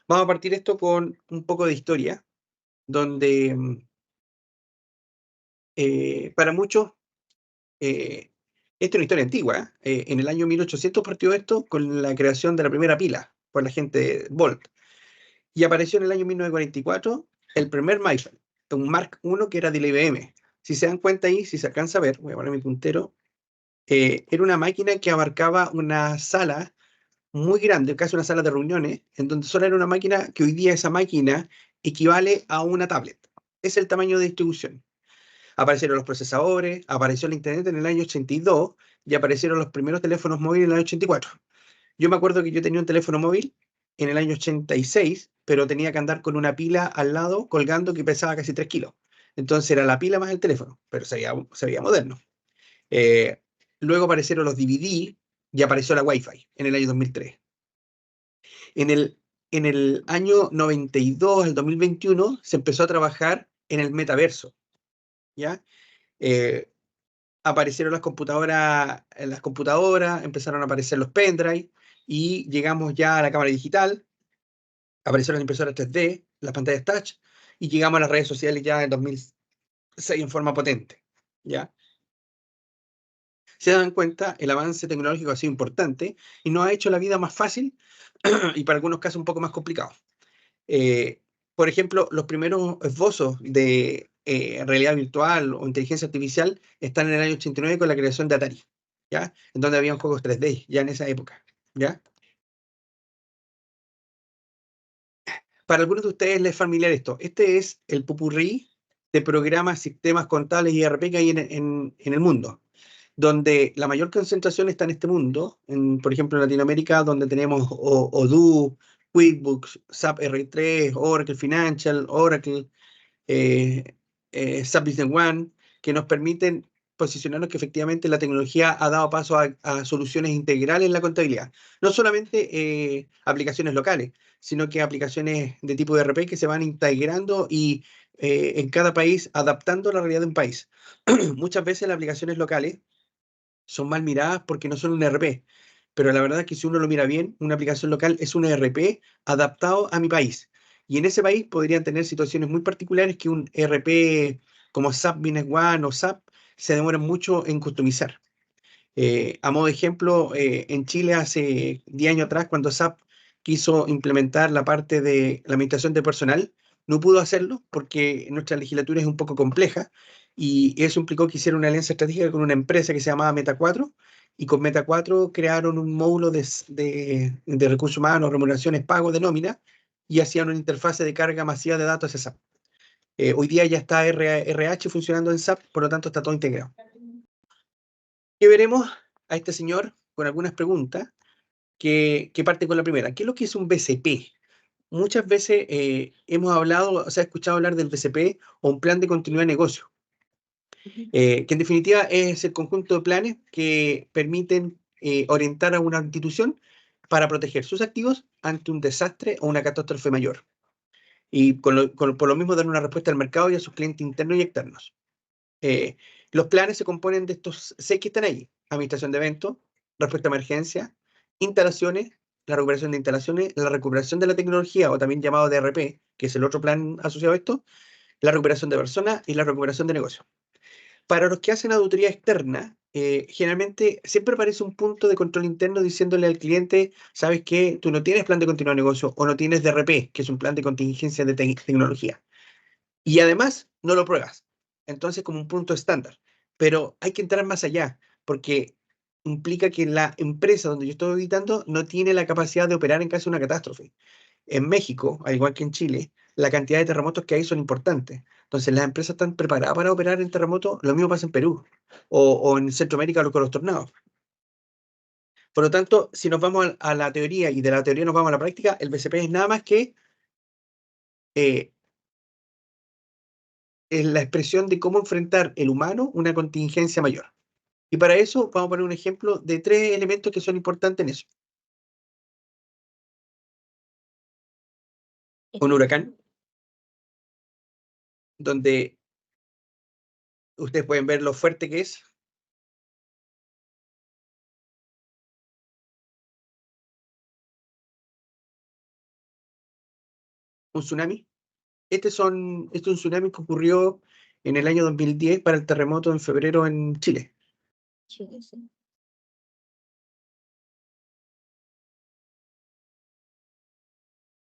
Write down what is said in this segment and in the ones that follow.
Vamos a partir esto con un poco de historia, donde para muchos, esta es una historia antigua. En el año 1800 partió esto con la creación de la primera pila por la gente Volt. Y apareció en el año 1944 el primer MyFair, un Mark I que era de la IBM. Si se dan cuenta ahí, si se alcanza a ver, voy a poner mi puntero, era una máquina que abarcaba una sala muy grande, casi una sala de reuniones, en donde solo era una máquina que hoy día esa máquina equivale a una tablet. Es el tamaño de distribución. Aparecieron los procesadores, apareció el Internet en el año 82 y aparecieron los primeros teléfonos móviles en el año 84. Yo me acuerdo que yo tenía un teléfono móvil en el año 86, pero tenía que andar con una pila al lado colgando que pesaba casi 3 kilos. Entonces era la pila más el teléfono, pero se veía moderno. Eh, Luego aparecieron los DVD y apareció la Wi-Fi en el año 2003. En el año 92 al 2021 se empezó a trabajar en el metaverso, ¿ya? Eh, Aparecieron las computadoras, empezaron a aparecer los pendrive y llegamos ya a la cámara digital, aparecieron las impresoras 3D, las pantallas touch y llegamos a las redes sociales ya en 2006 en forma potente, ¿ya? Se dan cuenta, el avance tecnológico ha sido importante y nos ha hecho la vida más fácil y para algunos casos un poco más complicado. Eh, por ejemplo, los primeros esbozos de realidad virtual o inteligencia artificial están en el año 89 con la creación de Atari, ¿ya? En donde habían juegos 3D, ya en esa época, ¿ya? Para algunos de ustedes les es familiar esto. Este es el popurrí de programas, sistemas contables y ERP que hay en el mundo, donde la mayor concentración está en este mundo, por ejemplo, en Latinoamérica, donde tenemos Odoo, QuickBooks, SAP R3, Oracle Financial, Oracle, eh, SAP Business One, que nos permiten posicionarnos que efectivamente la tecnología ha dado paso a soluciones integrales en la contabilidad. No solamente aplicaciones locales, sino que aplicaciones de tipo de ERP que se van integrando y en cada país adaptando la realidad de un país. Muchas veces las aplicaciones locales son mal miradas porque no son un ERP, pero la verdad es que si uno lo mira bien, una aplicación local es un ERP adaptado a mi país. Y en ese país podrían tener situaciones muy particulares que un ERP como SAP Business One o SAP se demoran mucho en customizar. A modo de ejemplo, en Chile hace 10 años atrás, cuando SAP quiso implementar la parte de la administración de personal, no pudo hacerlo porque nuestra legislatura es un poco compleja y eso implicó que hiciera una alianza estratégica con una empresa que se llamaba Meta 4 y con Meta 4 crearon un módulo de recursos humanos, remuneraciones, pagos de nómina y hacían una interfase de carga masiva de datos hacia SAP. Hoy día ya está RH funcionando en SAP, por lo tanto está todo integrado. ¿Qué veremos a este señor con algunas preguntas que parten con la primera? ¿Qué es lo que es un BCP? Muchas veces hemos hablado, o sea, escuchado hablar del BCP o un plan de continuidad de negocio, que en definitiva es el conjunto de planes que permiten orientar a una institución para proteger sus activos ante un desastre o una catástrofe mayor. Y por lo mismo dar una respuesta al mercado y a sus clientes internos y externos. Eh, los planes se componen de estos seis que están ahí: administración de eventos, respuesta a emergencia, instalaciones, la recuperación de instalaciones, la recuperación de la tecnología, o también llamado DRP, que es el otro plan asociado a esto, la recuperación de personas y la recuperación de negocios. Para los que hacen auditoría externa, generalmente siempre aparece un punto de control interno diciéndole al cliente, sabes que tú no tienes plan de continuidad de negocio o no tienes DRP, que es un plan de contingencia de tecnología. Y además no lo pruebas. Entonces, como un punto estándar. Pero hay que entrar más allá, porque implica que la empresa donde yo estoy auditando no tiene la capacidad de operar en caso de una catástrofe. En México, al igual que en Chile, la cantidad de terremotos que hay son importantes. Entonces, las empresas están preparadas para operar en terremotos. Lo mismo pasa en Perú o en Centroamérica con los tornados. Por lo tanto, si nos vamos a la teoría y de la teoría nos vamos a la práctica, el BCP es nada más que eh, es la expresión de cómo enfrentar el humano una contingencia mayor. Y para eso vamos a poner un ejemplo de tres elementos que son importantes en eso. Un huracán, donde ustedes pueden ver lo fuerte que es. un tsunami. Este es un tsunami que ocurrió en el año 2010 para el terremoto en febrero en Chile. Chile, sí.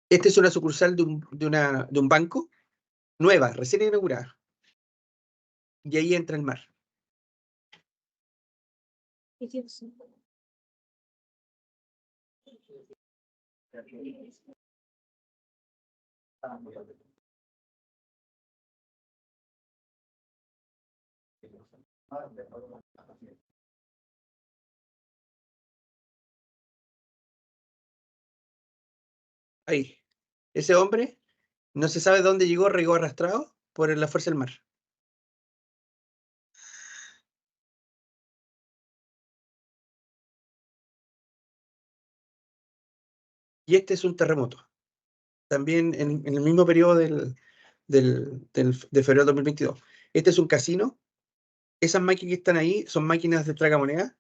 Esta es una sucursal de un banco nueva, recién inaugurada. Y ahí entra el mar. ¿Qué Dios? Ahí. Ese hombre no se sabe dónde llegó arrastrado por la fuerza del mar. Y este es un terremoto. También en el mismo periodo de febrero de 2022. Este es un casino. Esas máquinas que están ahí son máquinas de tragamoneda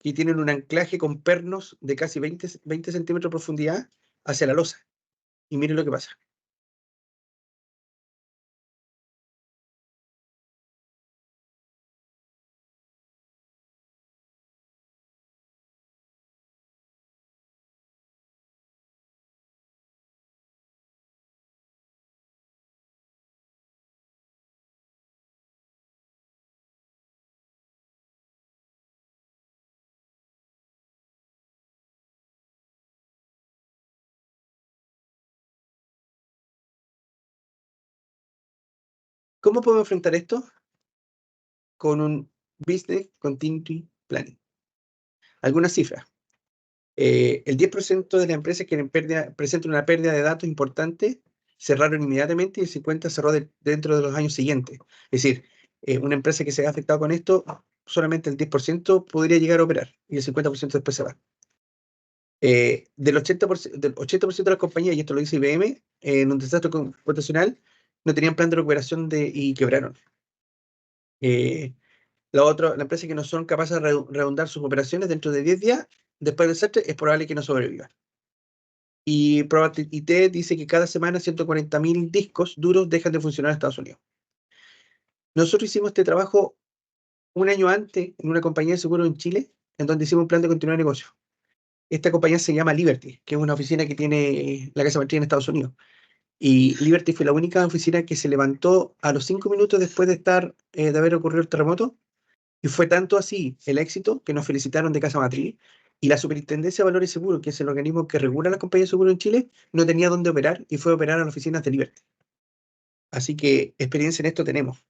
que tienen un anclaje con pernos de casi 20 centímetros de profundidad hacia la losa. Y miren lo que pasa. ¿Cómo podemos enfrentar esto? Con un Business Continuity Planning. Algunas cifras. El 10% de las empresas que presentan una pérdida de datos importante cerraron inmediatamente y el 50% cerró dentro de los años siguientes. Es decir, una empresa que se ha afectado con esto, solamente el 10% podría llegar a operar y el 50% después se va. Del 80% de las compañías, y esto lo dice IBM, en un desastre computacional, no tenían plan de recuperación y quebraron. La empresa que no son capaces de redundar sus operaciones dentro de 10 días después del desastre, es probable que no sobrevivan. Y Probability dice que cada semana 140.000 discos duros dejan de funcionar en Estados Unidos. Nosotros hicimos este trabajo un año antes en una compañía de seguros en Chile, en donde hicimos un plan de continuidad de negocio. Esta compañía se llama Liberty, que es una oficina que tiene la casa matriz en Estados Unidos. Y Liberty fue la única oficina que se levantó a los 5 minutos después de haber ocurrido el terremoto. Y fue tanto así el éxito que nos felicitaron de casa matriz. Y la Superintendencia de Valores Seguros, que es el organismo que regula las compañías de seguro en Chile, no tenía dónde operar y fue a operar a las oficinas de Liberty. Así que experiencia en esto tenemos.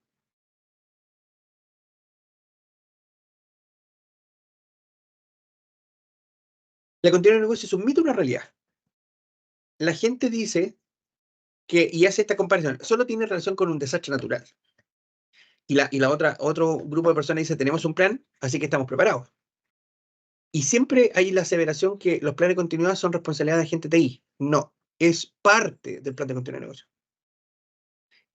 La continuidad de negocio es un mito o una realidad. La gente dice y hace esta comparación, solo tiene relación con un desastre natural. Y otro grupo de personas dice, tenemos un plan, así que estamos preparados. Y siempre hay la aseveración que los planes de continuidad son responsabilidad de agente TI. No, es parte del plan de continuidad de negocio.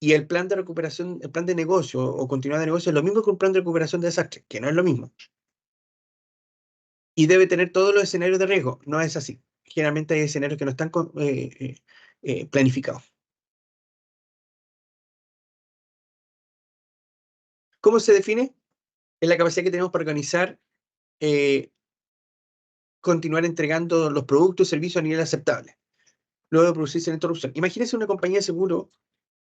Y el plan de recuperación, el plan de negocio o continuidad de negocio es lo mismo que un plan de recuperación de desastre, que no es lo mismo. Y debe tener todos los escenarios de riesgo. No es así. Generalmente hay escenarios que no están planificados. ¿Cómo se define? Es la capacidad que tenemos para organizar, continuar entregando los productos y servicios a nivel aceptable, luego de producirse la interrupción. Imagínese una compañía de seguro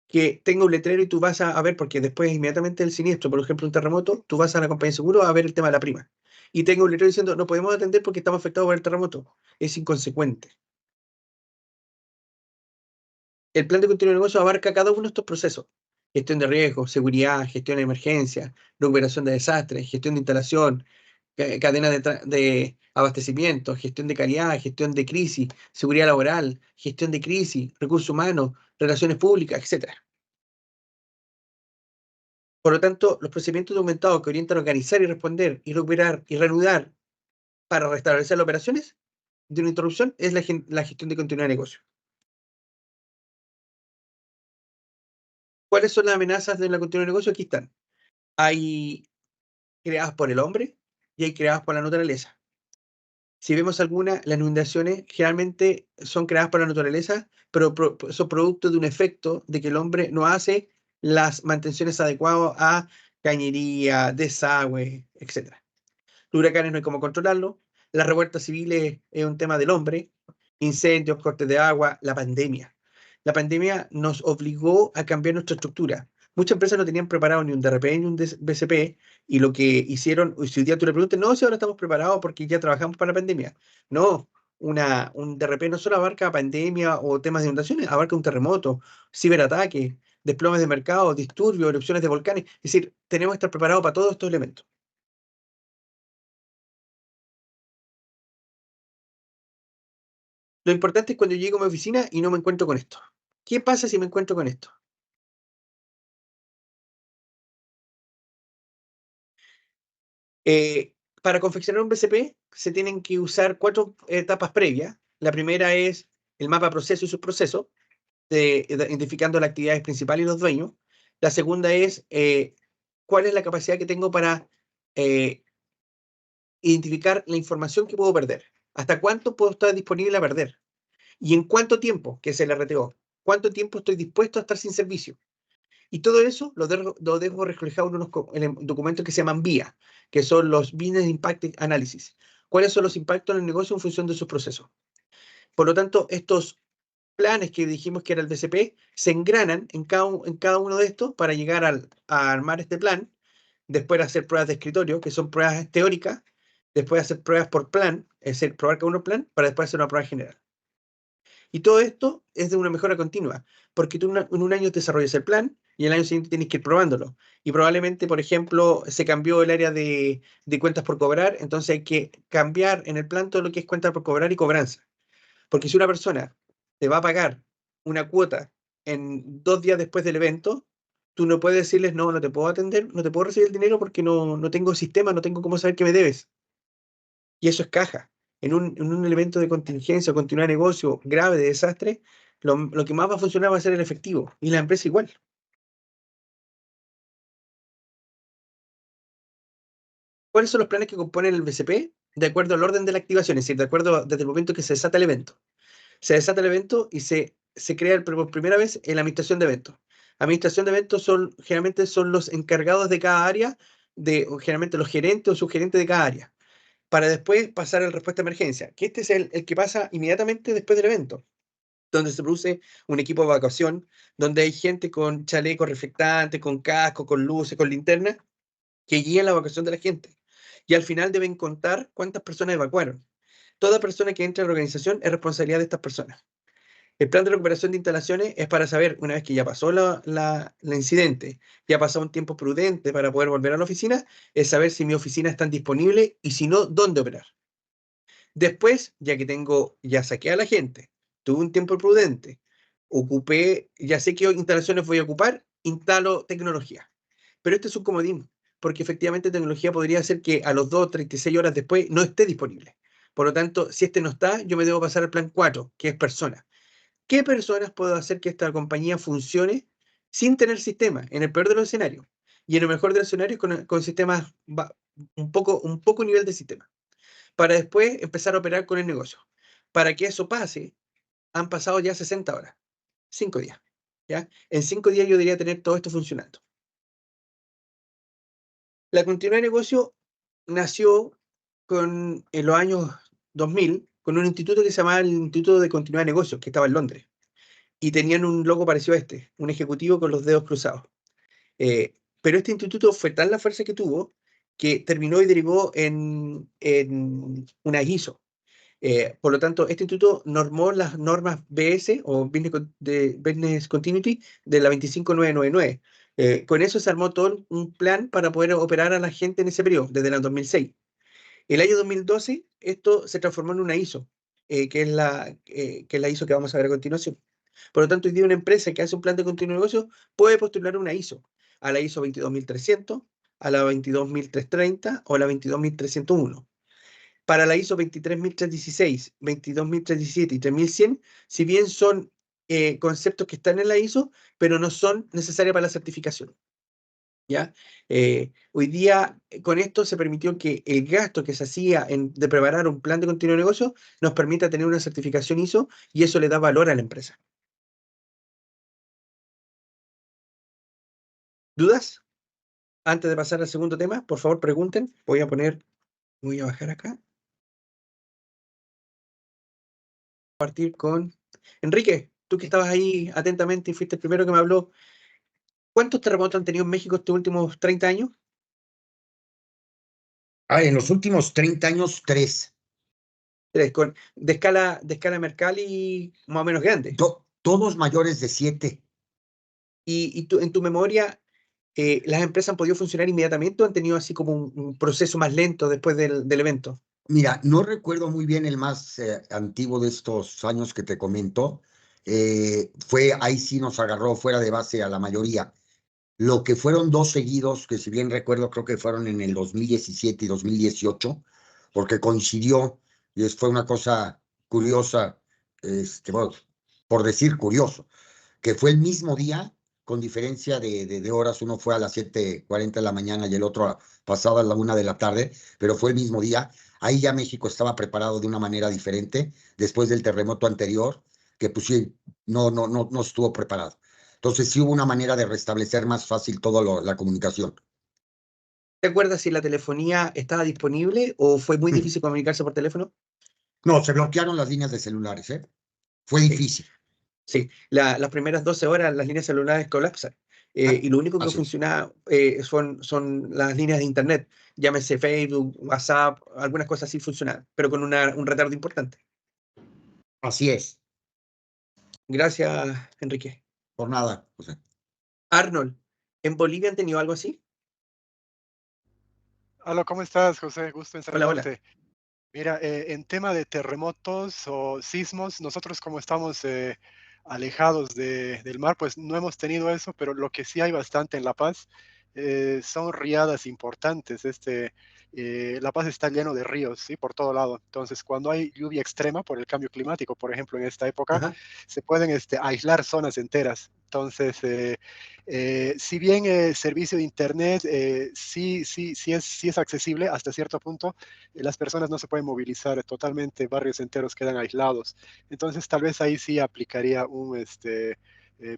que tenga un letrero y tú vas a ver, porque después inmediatamente del siniestro, por ejemplo un terremoto, tú vas a la compañía de seguro a ver el tema de la prima. Y tenga un letrero diciendo, no podemos atender porque estamos afectados por el terremoto. Es inconsecuente. El plan de continuidad de negocio abarca cada uno de estos procesos. Gestión de riesgos, seguridad, gestión de emergencia, recuperación de desastres, gestión de instalación, cadena de abastecimiento, gestión de calidad, gestión de crisis, seguridad laboral, gestión de crisis, recursos humanos, relaciones públicas, etc. Por lo tanto, los procedimientos documentados que orientan a organizar y responder y recuperar y reanudar para restablecer las operaciones de una interrupción es la gestión de continuidad de negocio. ¿Cuáles son las amenazas de la continuidad de negocio? Aquí están. Hay creadas por el hombre y hay creadas por la naturaleza. Si vemos alguna, las inundaciones generalmente son creadas por la naturaleza, pero son producto de un efecto de que el hombre no hace las mantenciones adecuadas a cañería, desagüe, etcétera. Los huracanes no hay cómo controlarlo. Las revueltas civiles es un tema del hombre. Incendios, cortes de agua, la pandemia. La pandemia nos obligó a cambiar nuestra estructura. Muchas empresas no tenían preparado ni un DRP ni un BCP, y lo que hicieron, si hoy día tú le preguntas, no, si ahora estamos preparados porque ya trabajamos para la pandemia. No, un DRP no solo abarca pandemia o temas de inundaciones, abarca un terremoto, ciberataque, desplomes de mercado, disturbios, erupciones de volcanes. Es decir, tenemos que estar preparados para todos estos elementos. Lo importante es cuando llego a mi oficina y no me encuentro con esto. ¿Qué pasa si me encuentro con esto? Para confeccionar un BCP se tienen que usar 4 etapas previas. La primera es el mapa proceso y sus procesos, identificando las actividades principales y los dueños. La segunda es cuál es la capacidad que tengo para eh, identificar la información que puedo perder. ¿Hasta cuánto puedo estar disponible a perder? ¿Y en cuánto tiempo? Que es el RTO. ¿Cuánto tiempo estoy dispuesto a estar sin servicio? Y todo eso lo dejo reflejado en unos documentos que se llaman BIA, que son los Business Impact Analysis. ¿Cuáles son los impactos en el negocio en función de sus procesos? Por lo tanto, estos planes que dijimos que era el BCP se engranan en cada uno de estos para llegar a armar este plan, después de hacer pruebas de escritorio, que son pruebas teóricas, después de hacer pruebas por plan, es decir, probar cada uno plan, para después hacer una prueba general. Y todo esto es de una mejora continua, porque tú en un año desarrollas el plan y el año siguiente tienes que ir probándolo. Y probablemente, por ejemplo, se cambió el área de cuentas por cobrar, entonces hay que cambiar en el plan todo lo que es cuentas por cobrar y cobranza. Porque si una persona te va a pagar una cuota en 2 días después del evento, tú no puedes decirles, no, no te puedo atender, no te puedo recibir el dinero porque no tengo sistema, no tengo cómo saber que me debes. Y eso es caja. En un elemento de contingencia o continuar negocio grave de desastre, lo que más va a funcionar va a ser el efectivo y la empresa igual. ¿Cuáles son los planes que componen el BCP? De acuerdo al orden de la activación, es decir, de acuerdo desde el momento que se desata el evento. Se desata el evento y se crea por primera vez en la administración de eventos. Administración de eventos generalmente son los encargados de cada área, o generalmente los gerentes o subgerentes de cada área, para después pasar a la respuesta de emergencia, que este es el que pasa inmediatamente después del evento, donde se produce un equipo de evacuación, donde hay gente con chalecos reflectantes, con casco, con luces, con linternas, que guían la evacuación de la gente. Y al final deben contar cuántas personas evacuaron. Toda persona que entra a la organización es responsabilidad de estas personas. El plan de recuperación de instalaciones es para saber, una vez que ya pasó la incidente, ya ha pasado un tiempo prudente para poder volver a la oficina, es saber si mi oficina está disponible y si no, dónde operar. Después, ya que ya saqué a la gente, tuve un tiempo prudente, ya sé qué instalaciones voy a ocupar, instalo tecnología. Pero este es un comodín, porque efectivamente tecnología podría hacer que a los 36 horas después no esté disponible. Por lo tanto, si este no está, yo me debo pasar al plan 4, que es personas. ¿Qué personas puedo hacer que esta compañía funcione sin tener sistema? En el peor de los escenarios. Y en el mejor de los escenarios con sistemas, un poco nivel de sistema, para después empezar a operar con el negocio. Para que eso pase, han pasado ya 60 horas, 5 días. ¿Ya? En 5 días yo debería tener todo esto funcionando. La continuidad de negocio nació en los años 2000 con un instituto que se llamaba el Instituto de Continuidad de Negocios, que estaba en Londres. Y tenían un logo parecido a este, un ejecutivo con los dedos cruzados. Pero este instituto fue tan la fuerza que tuvo que terminó y derivó en una ISO. Por lo tanto, este instituto normó las normas BS o Business Continuity de la 25999. Con eso se armó todo un plan para poder operar a la gente en ese periodo, desde el 2006. El año 2012, esto se transformó en una ISO, que es la ISO que vamos a ver a continuación. Por lo tanto, hoy día una empresa que hace un plan de continuo negocio puede postular una ISO, a la ISO 22300, a la 22330 o a la 22301. Para la ISO 23316, 22317 y 3100, si bien son conceptos que están en la ISO, pero no son necesarios para la certificación. ¿ya? Hoy día, con esto se permitió que el gasto que se hacía de preparar un plan de continuo de negocio nos permita tener una certificación ISO y eso le da valor a la empresa. ¿Dudas? Antes de pasar al segundo tema, por favor pregunten. Voy a bajar acá. Partir con Enrique, tú que estabas ahí atentamente y fuiste el primero que me habló. ¿Cuántos terremotos han tenido en México estos últimos 30 años? En los últimos 30 años, 3. Tres, de escala Mercalli más o menos grande. Todos mayores de 7. Y tú, en tu memoria, ¿las empresas han podido funcionar inmediatamente o han tenido así como un proceso más lento después del evento? Mira, no recuerdo muy bien el más antiguo de estos años que te comento. Ahí sí nos agarró fuera de base a la mayoría. Lo que fueron 2 seguidos, que si bien recuerdo, creo que fueron en el 2017 y 2018, porque coincidió, y fue una cosa curiosa, bueno, por decir curioso, que fue el mismo día, con diferencia de horas. Uno fue a las 7:40 de la mañana y el otro pasado a la 1 de la tarde, pero fue el mismo día. Ahí ya México estaba preparado de una manera diferente, después del terremoto anterior, que pues sí, no estuvo preparado. Entonces sí hubo una manera de restablecer más fácil toda la comunicación. ¿Te acuerdas si la telefonía estaba disponible o fue muy difícil comunicarse por teléfono? No, se bloquearon las líneas de celulares, ¿eh? Fue Sí, difícil. sí. Las primeras 12 horas las líneas celulares colapsan. Y lo único que Así es. funciona son las líneas de internet. Llámese Facebook, WhatsApp, algunas cosas sí funcionan, pero con un retardo importante. Así es. Gracias, Enrique. Por nada, José. Arnold, ¿en Bolivia han tenido algo así? Hola, ¿cómo estás, José? Gusto en Hola, hola. saludarte. Mira, en tema de terremotos o sismos, nosotros como estamos alejados del mar, pues no hemos tenido eso, pero lo que sí hay bastante en La Paz son riadas importantes. La Paz está lleno de ríos, ¿sí? Por todo lado. Entonces, cuando hay lluvia extrema por el cambio climático, por ejemplo, en esta época, Ajá. se pueden aislar zonas enteras. Entonces, si bien servicio de Internet sí es accesible hasta cierto punto, las personas no se pueden movilizar totalmente, barrios enteros quedan aislados. Entonces, tal vez ahí sí aplicaría un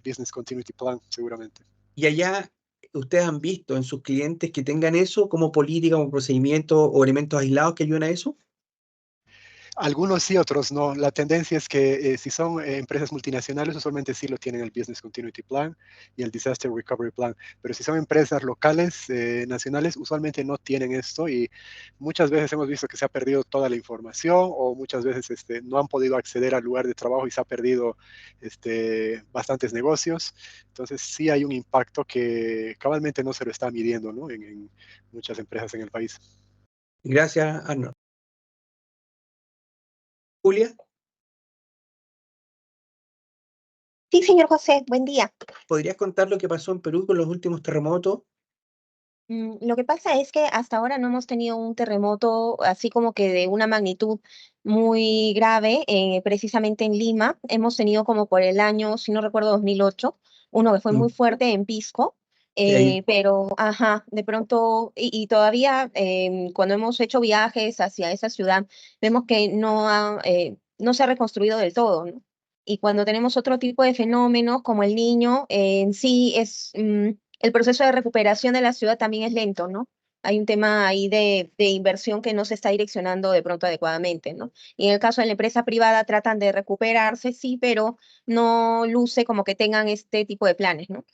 Business Continuity Plan, seguramente. Y allá, ¿ustedes han visto en sus clientes que tengan eso como política, como procedimiento o elementos aislados que ayuden a eso? Algunos sí, otros no. La tendencia es que si son empresas multinacionales, usualmente sí lo tienen el Business Continuity Plan y el Disaster Recovery Plan. Pero si son empresas locales, nacionales, usualmente no tienen esto y muchas veces hemos visto que se ha perdido toda la información o muchas veces no han podido acceder al lugar de trabajo y se ha perdido bastantes negocios. Entonces sí hay un impacto que cabalmente no se lo está midiendo, ¿no? en muchas empresas en el país. Gracias, Arnold. Julia, Sí, señor José, buen día. ¿podrías contar lo que pasó en Perú con los últimos terremotos? Lo que pasa es que hasta ahora no hemos tenido un terremoto así como que de una magnitud muy grave, precisamente en Lima. Hemos tenido como por el año, si no recuerdo, 2008, uno que fue muy Mm, fuerte en Pisco, sí, ahí. pero, ajá, de pronto, y todavía cuando hemos hecho viajes hacia esa ciudad, vemos que no se ha reconstruido del todo, ¿no? Y cuando tenemos otro tipo de fenómenos como el Niño, en sí el proceso de recuperación de la ciudad también es lento, ¿no? Hay un tema ahí de inversión que no se está direccionando de pronto adecuadamente, ¿no? Y en el caso de la empresa privada tratan de recuperarse, sí, pero no luce como que tengan este tipo de planes, ¿no?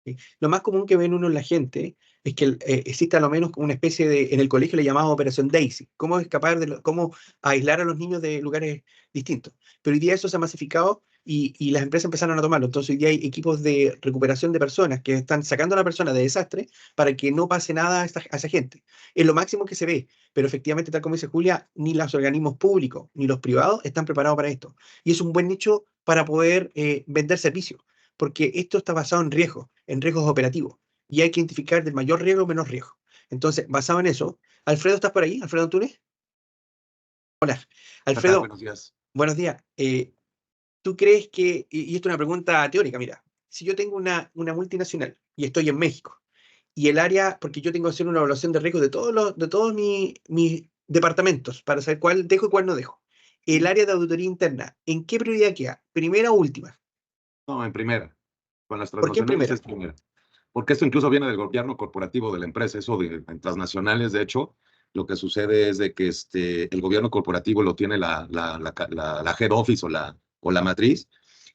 Sí. Lo más común que ven uno en la gente es que existe a lo menos una especie de, en el colegio le llamamos Operación Daisy, cómo escapar cómo aislar a los niños de lugares distintos. Pero hoy día eso se ha masificado y las empresas empezaron a tomarlo. Entonces hoy día hay equipos de recuperación de personas que están sacando a la persona de desastre para que no pase nada a esa gente. Es lo máximo que se ve, pero efectivamente, tal como dice Julia, ni los organismos públicos ni los privados están preparados para esto. Y es un buen nicho para poder vender servicios porque esto está basado en riesgos operativos, y hay que identificar del mayor riesgo al menor riesgo. Entonces, basado en eso, Alfredo, ¿estás por ahí? ¿Alfredo Antunes? Hola. ¿Qué tal? Alfredo, Buenos días. buenos días. ¿Tú crees y esto es una pregunta teórica, mira, si yo tengo una multinacional y estoy en México, y el área, porque yo tengo que hacer una evaluación de riesgo de todos mis departamentos para saber cuál dejo y cuál no dejo. El área de auditoría interna, ¿en qué prioridad queda? ¿Primera o última? No, en primera. Con las ¿Por qué en transnacionales primera? es primera. Porque esto incluso viene del gobierno corporativo de la empresa. Eso en transnacionales, de hecho, lo que sucede es de que el gobierno corporativo lo tiene la head office o la matriz,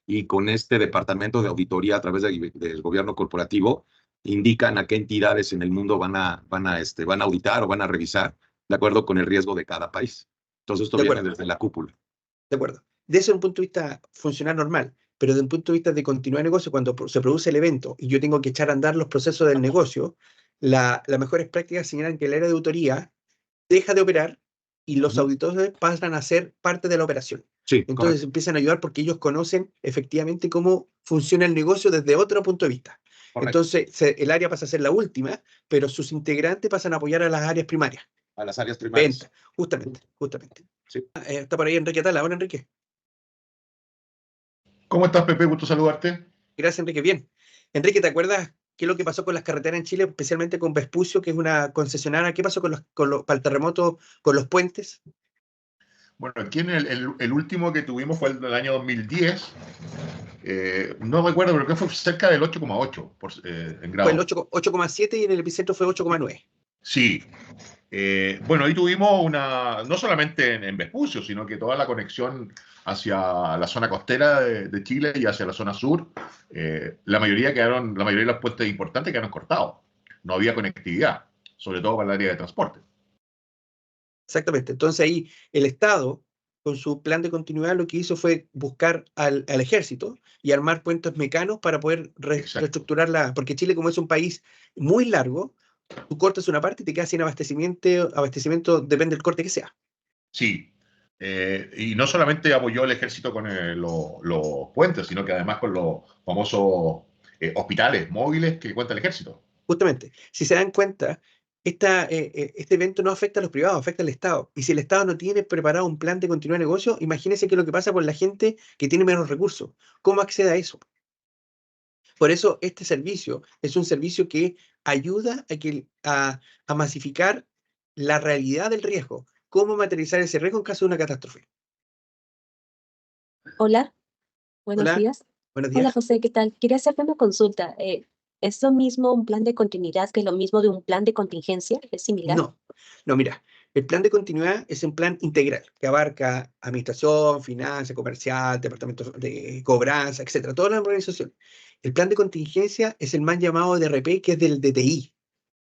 y con este departamento de auditoría a través del gobierno corporativo indican a qué entidades en el mundo van a auditar o van a revisar de acuerdo con el riesgo de cada país. Entonces esto De viene acuerdo. desde la cúpula. De acuerdo. Desde un punto de vista funcional normal, pero desde un punto de vista de continuidad de negocio, cuando se produce el evento y yo tengo que echar a andar los procesos del negocio, las mejores prácticas señalan que el área de auditoría deja de operar y los auditores pasan a ser parte de la operación. Sí, Entonces correcto. empiezan a ayudar porque ellos conocen efectivamente cómo funciona el negocio desde otro punto de vista. Correcto. Entonces el área pasa a ser la última, pero sus integrantes pasan a apoyar a las áreas primarias. A las áreas primarias. Venta, justamente. Sí. Está por ahí Enrique Atala. Ahora, Enrique. ¿Cómo estás, Pepe? Gusto saludarte. Gracias, Enrique. Bien. Enrique, ¿te acuerdas qué es lo que pasó con las carreteras en Chile, especialmente con Vespucio, que es una concesionaria? ¿Qué pasó para el terremoto con los puentes? Bueno, aquí en el último que tuvimos fue el del año 2010. No recuerdo, pero creo que fue cerca del 8,8 en Fue el grados. 8,7 y en el epicentro fue 8,9. Sí. Bueno, ahí tuvimos no solamente en Vespucio, sino que toda la conexión hacia la zona costera de Chile y hacia la zona sur, la mayoría de los puentes importantes quedaron cortados. No había conectividad, sobre todo para el área de transporte. Exactamente. Entonces ahí el Estado, con su plan de continuidad, lo que hizo fue buscar al ejército y armar puentes mecanos para poder reestructurar porque Chile, como es un país muy largo, tú cortas una parte y te quedas sin abastecimiento depende del corte que sea. Sí, y no solamente apoyó el ejército con los puentes, sino que además con los famosos hospitales móviles que cuenta el ejército. Justamente, si se dan cuenta, este evento no afecta a los privados, afecta al Estado. Y si el Estado no tiene preparado un plan de continuidad de negocio, imagínense qué es lo que pasa con la gente que tiene menos recursos. ¿Cómo accede a eso? Por eso este servicio es un servicio que ayuda a masificar la realidad del riesgo. ¿Cómo materializar ese riesgo en caso de una catástrofe? Hola, buenos Hola, días. buenos Hola, días. José, ¿qué tal? Quería hacerte una consulta. ¿Es lo mismo un plan de continuidad que lo mismo de un plan de contingencia? ¿Es similar? No, mira, el plan de continuidad es un plan integral que abarca administración, finanzas, comercial, departamentos de cobranza, etcétera, toda la organización. El plan de contingencia es el más llamado DRP, que es del DTI.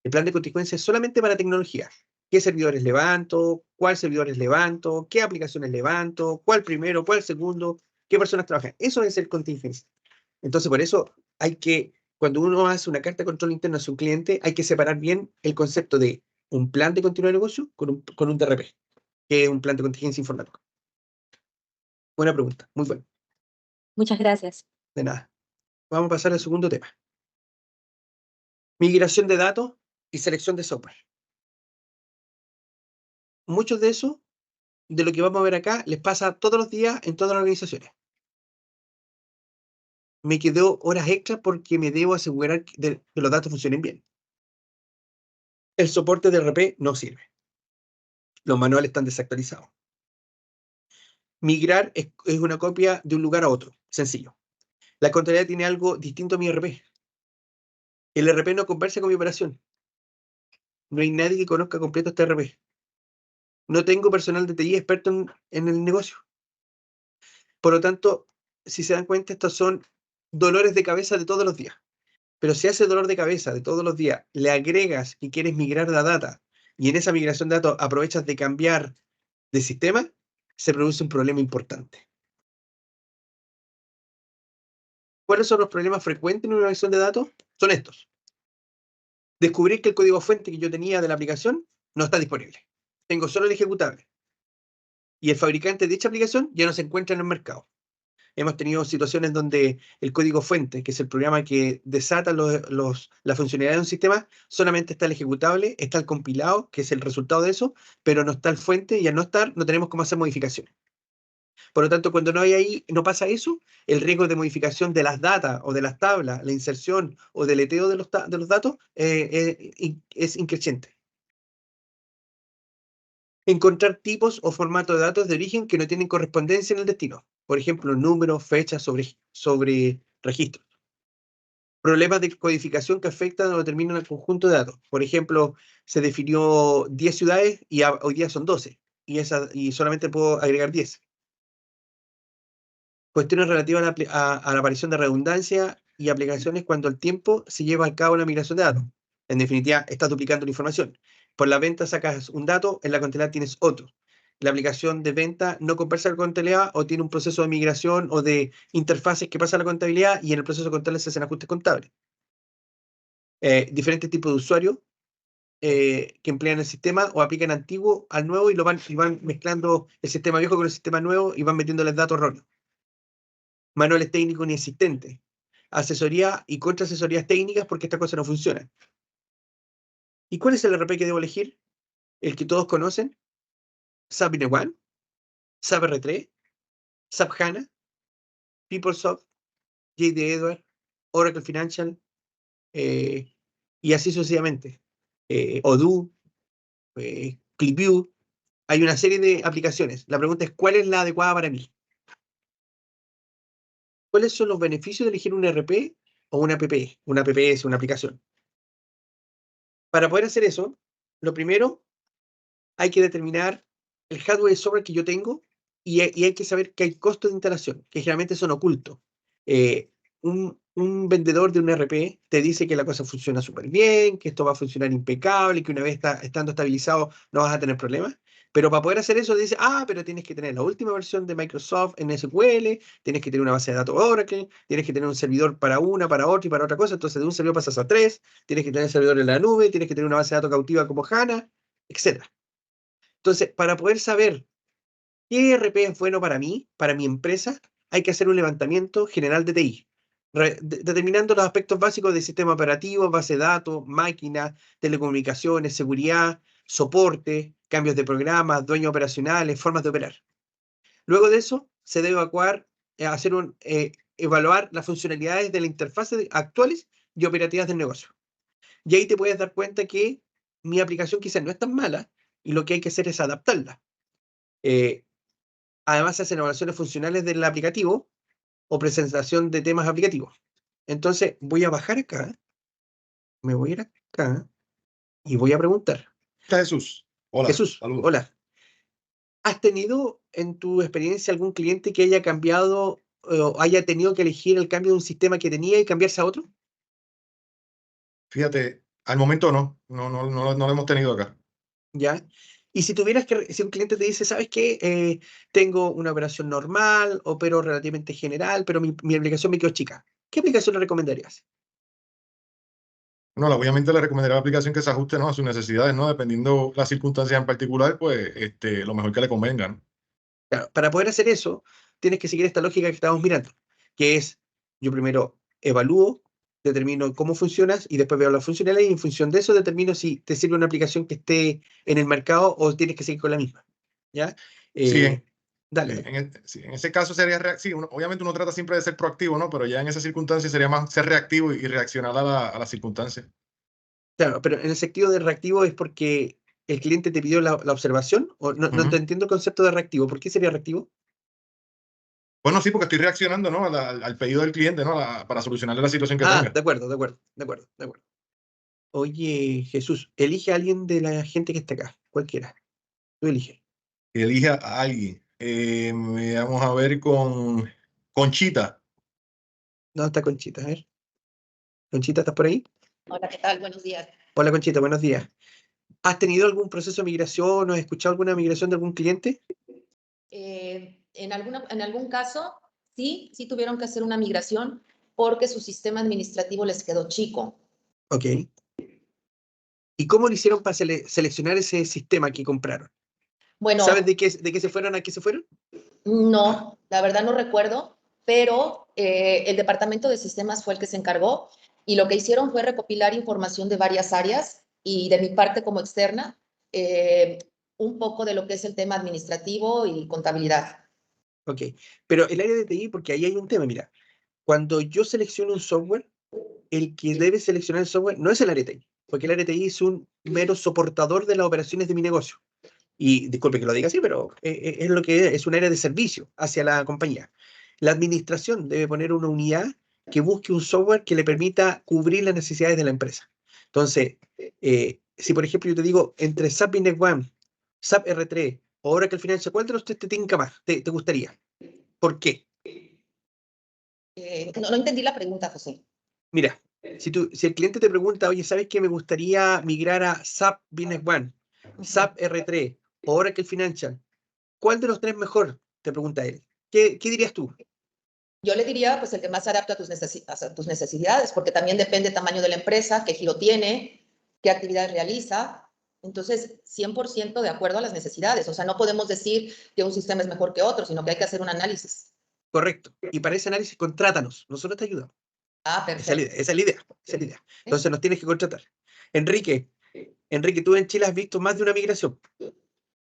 El plan de contingencia es solamente para tecnología. ¿Qué servidores levanto? ¿Cuál servidores levanto? ¿Qué aplicaciones levanto? ¿Cuál primero? ¿Cuál segundo? ¿Qué personas trabajan? Eso es el contingencia. Entonces, por eso cuando uno hace una carta de control interno a su cliente, hay que separar bien el concepto de un plan de continuidad de negocio con un DRP, que es un plan de contingencia informático. Buena pregunta, muy buena. Muchas gracias. De nada. Vamos a pasar al segundo tema. Migración de datos y selección de software. Muchos de eso, de lo que vamos a ver acá, les pasa todos los días en todas las organizaciones. Me quedo horas extras porque me debo asegurar que los datos funcionen bien. El soporte de RP no sirve. Los manuales están desactualizados. Migrar es una copia de un lugar a otro. Sencillo. La contabilidad tiene algo distinto a mi RP. El RP no conversa con mi operación. No hay nadie que conozca completo este RP. No tengo personal de TI experto en el negocio. Por lo tanto, si se dan cuenta, estos son dolores de cabeza de todos los días. Pero si a ese dolor de cabeza de todos los días le agregas que quieres migrar la data y en esa migración de datos aprovechas de cambiar de sistema, se produce un problema importante. ¿Cuáles son los problemas frecuentes en una migración de datos? Son estos. Descubrir que el código fuente que yo tenía de la aplicación no está disponible. Tengo solo el ejecutable. Y el fabricante de dicha aplicación ya no se encuentra en el mercado. Hemos tenido situaciones donde el código fuente, que es el programa que desata la funcionalidad de un sistema, solamente está el ejecutable, está el compilado, que es el resultado de eso, pero no está el fuente y al no estar, no tenemos cómo hacer modificaciones. Por lo tanto, cuando no pasa eso, el riesgo de modificación de las datas o de las tablas, la inserción o deleteo de los datos es increciente. Encontrar tipos o formatos de datos de origen que no tienen correspondencia en el destino. Por ejemplo, números, fechas sobre registros. Problemas de codificación que afectan o determinan el conjunto de datos. Por ejemplo, se definió 10 ciudades y hoy día son 12. Y solamente puedo agregar 10. Cuestiones relativas a la aparición de redundancia y aplicaciones cuando el tiempo se lleva a cabo la migración de datos. En definitiva, estás duplicando la información. Por la venta sacas un dato, en la contabilidad tienes otro. La aplicación de venta no conversa con la contabilidad o tiene un proceso de migración o de interfaces que pasa a la contabilidad y en el proceso contable se hacen ajustes contables. Diferentes tipos de usuarios que emplean el sistema o aplican antiguo al nuevo y van mezclando el sistema viejo con el sistema nuevo y van metiéndoles datos erróneos. Manuales técnicos inexistentes, asesoría y contraasesorías técnicas porque esta cosa no funciona. ¿Y cuál es el RP que debo elegir? El que todos conocen, SAP One, SAP R3, SAP HANA, PeopleSoft, JD Edwards, Oracle Financial, y así sucesivamente. Odoo, ClickView, hay una serie de aplicaciones. La pregunta es, ¿cuál es la adecuada para mí? ¿Cuáles son los beneficios de elegir un RP o una app? Una app es una aplicación. Para poder hacer eso, lo primero, hay que determinar el hardware y software que yo tengo y hay que saber que hay costos de instalación, que generalmente son ocultos. Un vendedor de un RP te dice que la cosa funciona súper bien, que esto va a funcionar impecable, que una vez estando estabilizado no vas a tener problemas. Pero para poder hacer eso dice, pero tienes que tener la última versión de Microsoft en SQL, tienes que tener una base de datos Oracle, tienes que tener un servidor para una, para otra y para otra cosa. Entonces de un servidor pasas a 3, tienes que tener servidor en la nube, tienes que tener una base de datos cautiva como HANA, etc. Entonces, para poder saber qué ERP es bueno para mí, para mi empresa, hay que hacer un levantamiento general de TI, determinando los aspectos básicos del sistema operativo, base de datos, máquina, telecomunicaciones, seguridad, soporte, cambios de programas, dueños operacionales, formas de operar. Luego de eso, se debe evaluar las funcionalidades de la interfase actuales y operativas del negocio. Y ahí te puedes dar cuenta que mi aplicación quizás no es tan mala y lo que hay que hacer es adaptarla. Además, se hacen evaluaciones funcionales del aplicativo o presentación de temas aplicativos. Entonces, voy a bajar acá, me voy a ir acá y voy a preguntar. Jesús. Hola. Jesús, Saludos. hola. ¿Has tenido en tu experiencia algún cliente que haya cambiado o haya tenido que elegir el cambio de un sistema que tenía y cambiarse a otro? Fíjate, al momento no lo hemos tenido acá. ¿Ya? Y si si un cliente te dice, ¿sabes qué? Tengo una operación normal, opero relativamente general, pero mi aplicación me quedó chica. ¿Qué aplicación le recomendarías? Bueno, obviamente le recomendaría la aplicación que se ajuste, ¿no?, a sus necesidades, ¿no? Dependiendo las circunstancias en particular, pues lo mejor que le convenga, ¿no? Claro, para poder hacer eso, tienes que seguir esta lógica que estamos mirando, que es, yo primero evalúo, determino cómo funcionas y después veo las funcionalidades y en función de eso determino si te sirve una aplicación que esté en el mercado o tienes que seguir con la misma. ¿Ya? Sí, Dale. en ese caso sería, obviamente uno trata siempre de ser proactivo, ¿no? Pero ya en esa circunstancia sería más ser reactivo y reaccionar a las circunstancias. Claro, pero en el sentido de reactivo es porque el cliente te pidió la observación, o no te entiendo el concepto de reactivo. ¿Por qué sería reactivo? Bueno, sí, porque estoy reaccionando, ¿no?, al pedido del cliente, ¿no?, para solucionarle la situación que tenga. De acuerdo. Oye, Jesús, elige a alguien de la gente que está acá, cualquiera. Tú elige. Elija a alguien. Vamos a ver con Conchita. ¿Dónde está Conchita? A ver. Conchita, ¿estás por ahí? Hola, ¿qué tal? Buenos días. Hola, Conchita, buenos días. ¿Has tenido algún proceso de migración o has escuchado alguna migración de algún cliente? En algún caso, sí tuvieron que hacer una migración porque su sistema administrativo les quedó chico. Ok. ¿Y cómo lo hicieron para seleccionar ese sistema que compraron? Bueno, ¿Sabes de qué se fueron a qué se fueron? no, la verdad no recuerdo, pero el departamento de sistemas fue el que se encargó y lo que hicieron fue recopilar información de varias áreas y de mi parte como externa, un poco de lo que es el tema administrativo y contabilidad. Ok, pero el área de TI, porque ahí hay un tema, mira, cuando yo selecciono un software, el que debe seleccionar el software no es el área de TI, porque el área de TI es un mero soportador de las operaciones de mi negocio. Y disculpe que lo diga así, pero es lo que es un área de servicio hacia la compañía. La administración debe poner una unidad que busque un software que le permita cubrir las necesidades de la empresa. Entonces, si por ejemplo yo te digo, entre SAP Business One, SAP R3 o Oracle Financial, ¿cuál de los tres te tinca más? ¿Te gustaría? ¿Por qué? No entendí la pregunta, José. Mira, si el cliente te pregunta, oye, ¿sabes qué? Me gustaría migrar a SAP Business One, SAP R3 o Oracle Financial, ¿cuál de los tres mejor? Te pregunta él. ¿Qué dirías tú? Yo le diría, pues, el que más se adapta a tus necesidades, porque también depende del tamaño de la empresa, qué giro tiene, qué actividades realiza. Entonces, 100% de acuerdo a las necesidades. O sea, no podemos decir que un sistema es mejor que otro, sino que hay que hacer un análisis. Correcto. Y para ese análisis, contrátanos. Nosotros te ayudamos. Ah, Esa es la perfecto. idea. Esa es la idea. Esa es la idea. Entonces nos tienes que contratar. Enrique, tú en Chile has visto más de una migración.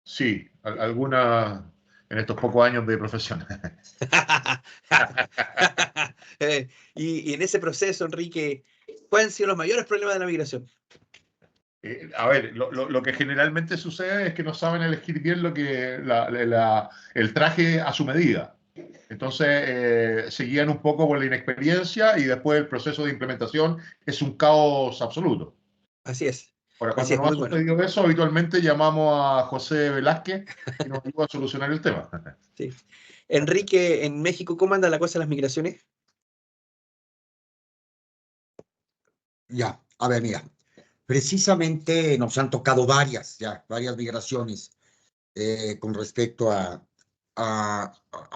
Sí, alguna en estos pocos años de profesión. Y en ese proceso, Enrique, ¿cuáles han sido los mayores problemas de la migración? A ver, lo que generalmente sucede es que no saben elegir bien el traje a su medida. Entonces, se guían un poco por la inexperiencia y después el proceso de implementación es un caos absoluto. Así es. Ahora, Así cuando es, no ha muy bueno. sucedido eso, habitualmente llamamos a José Velázquez y nos ayuda a solucionar el tema. Sí. Enrique, en México, ¿cómo anda la cosa de las migraciones? Ya, a ver, mira, precisamente nos han tocado varias migraciones con respecto a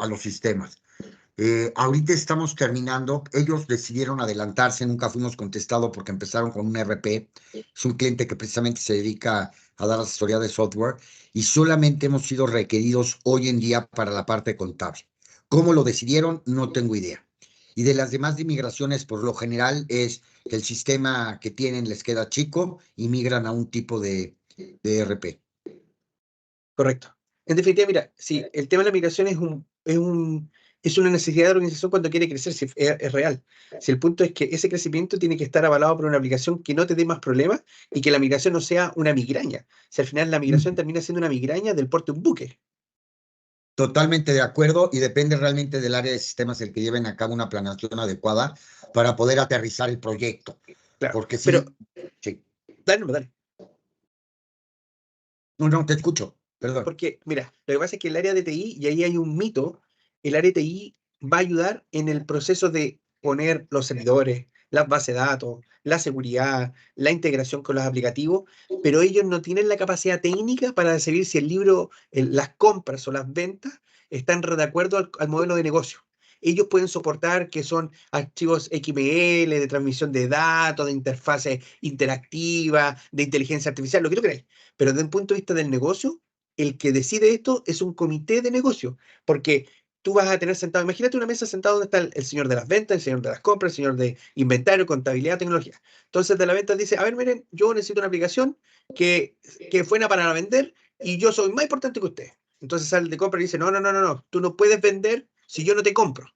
los sistemas. Ahorita estamos terminando, ellos decidieron adelantarse, nunca fuimos contestados porque empezaron con un RP, es un cliente que precisamente se dedica a dar asesoría de software y solamente hemos sido requeridos hoy en día para la parte contable. ¿Cómo lo decidieron? No tengo idea. Y de las demás migraciones, por lo general, es que el sistema que tienen les queda chico y migran a un tipo de RP. Correcto. En definitiva, mira, sí, el tema de la migración es una necesidad de la organización cuando quiere crecer, si es real. Si el punto es que ese crecimiento tiene que estar avalado por una aplicación que no te dé más problemas y que la migración no sea una migraña. Si al final la migración termina siendo una migraña del porte de un buque. Totalmente de acuerdo y depende realmente del área de sistemas el que lleven a cabo una planeación adecuada para poder aterrizar el proyecto. Claro. Porque sí, Pero, sí. dale. No, te escucho, perdón. Porque, mira, lo que pasa es que el área de TI, y ahí hay un mito, el área de TI va a ayudar en el proceso de poner los servidores, las bases de datos, la seguridad, la integración con los aplicativos, pero ellos no tienen la capacidad técnica para decidir si el libro, las compras o las ventas están de acuerdo al modelo de negocio. Ellos pueden soportar que son archivos XML, de transmisión de datos, de interfase interactiva, de inteligencia artificial, lo que tú crees. Pero desde un punto de vista del negocio, el que decide esto es un comité de negocio, porque tú vas a tener sentado, imagínate una mesa sentada donde está el señor de las ventas, el señor de las compras, el señor de inventario, contabilidad, tecnología. Entonces de la venta dice, a ver, miren, yo necesito una aplicación que fuera para vender y yo soy más importante que usted. Entonces sale el de compra y dice, no, tú no puedes vender si yo no te compro.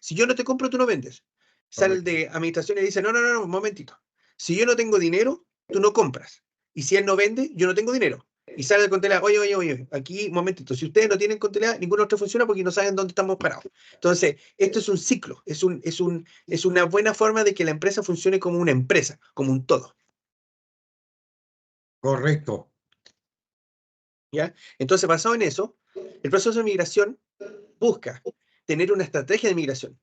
Si yo no te compro, tú no vendes. Sale el de administración y dice, no, un momentito. Si yo no tengo dinero, tú no compras. Y si él no vende, yo no tengo dinero. Y sale el contabilidad, oye, aquí, un momentito, si ustedes no tienen contabilidad, ninguno otro funciona porque no saben dónde estamos parados. Entonces, esto es un ciclo, es una buena forma de que la empresa funcione como una empresa, como un todo. Correcto. ¿Ya? Entonces, basado en eso, el proceso de migración busca tener una estrategia de migración,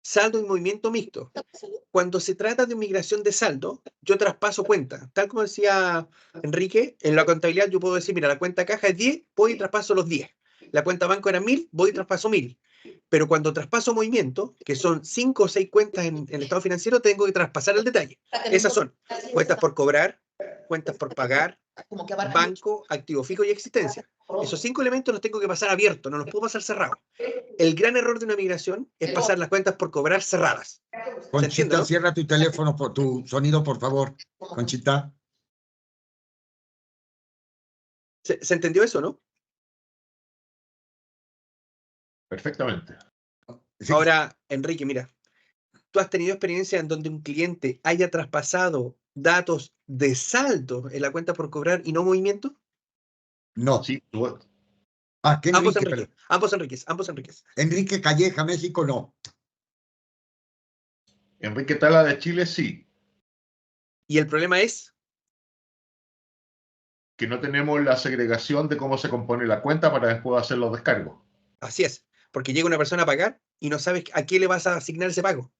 saldo y movimiento mixto. Cuando se trata de migración de saldo, yo traspaso cuenta. Tal como decía Enrique, en la contabilidad yo puedo decir, mira, la cuenta caja es 10, voy y traspaso los 10. La cuenta banco era 1000, voy y traspaso 1000. Pero cuando traspaso movimiento, que son 5 o 6 cuentas en el estado financiero, tengo que traspasar el detalle. Esas son cuentas por cobrar, cuentas por pagar, banco, activo fijo y existencia. Esos 5 elementos los tengo que pasar abiertos, no los puedo pasar cerrados. El gran error de una migración es pasar las cuentas por cobrar cerradas. ¿Se entiende, Conchita, no? cierra tu teléfono, por tu sonido, por favor. Conchita. ¿Se entendió eso, no? Perfectamente. Sí, Ahora, Enrique, mira, ¿tú has tenido experiencia en donde un cliente haya traspasado datos de saldo en la cuenta por cobrar y no movimiento? no. Sí, Ah, que Ambos Enrique, Enrique, pero ambos Enriques, ambos Enriques. Enrique Calleja, México, no. Enrique Tala de Chile, sí. Y el problema es, Que no tenemos la segregación de cómo se compone la cuenta para después hacer los descargos. así es, porque llega una persona a pagar y no sabes a qué le vas a asignar ese pago.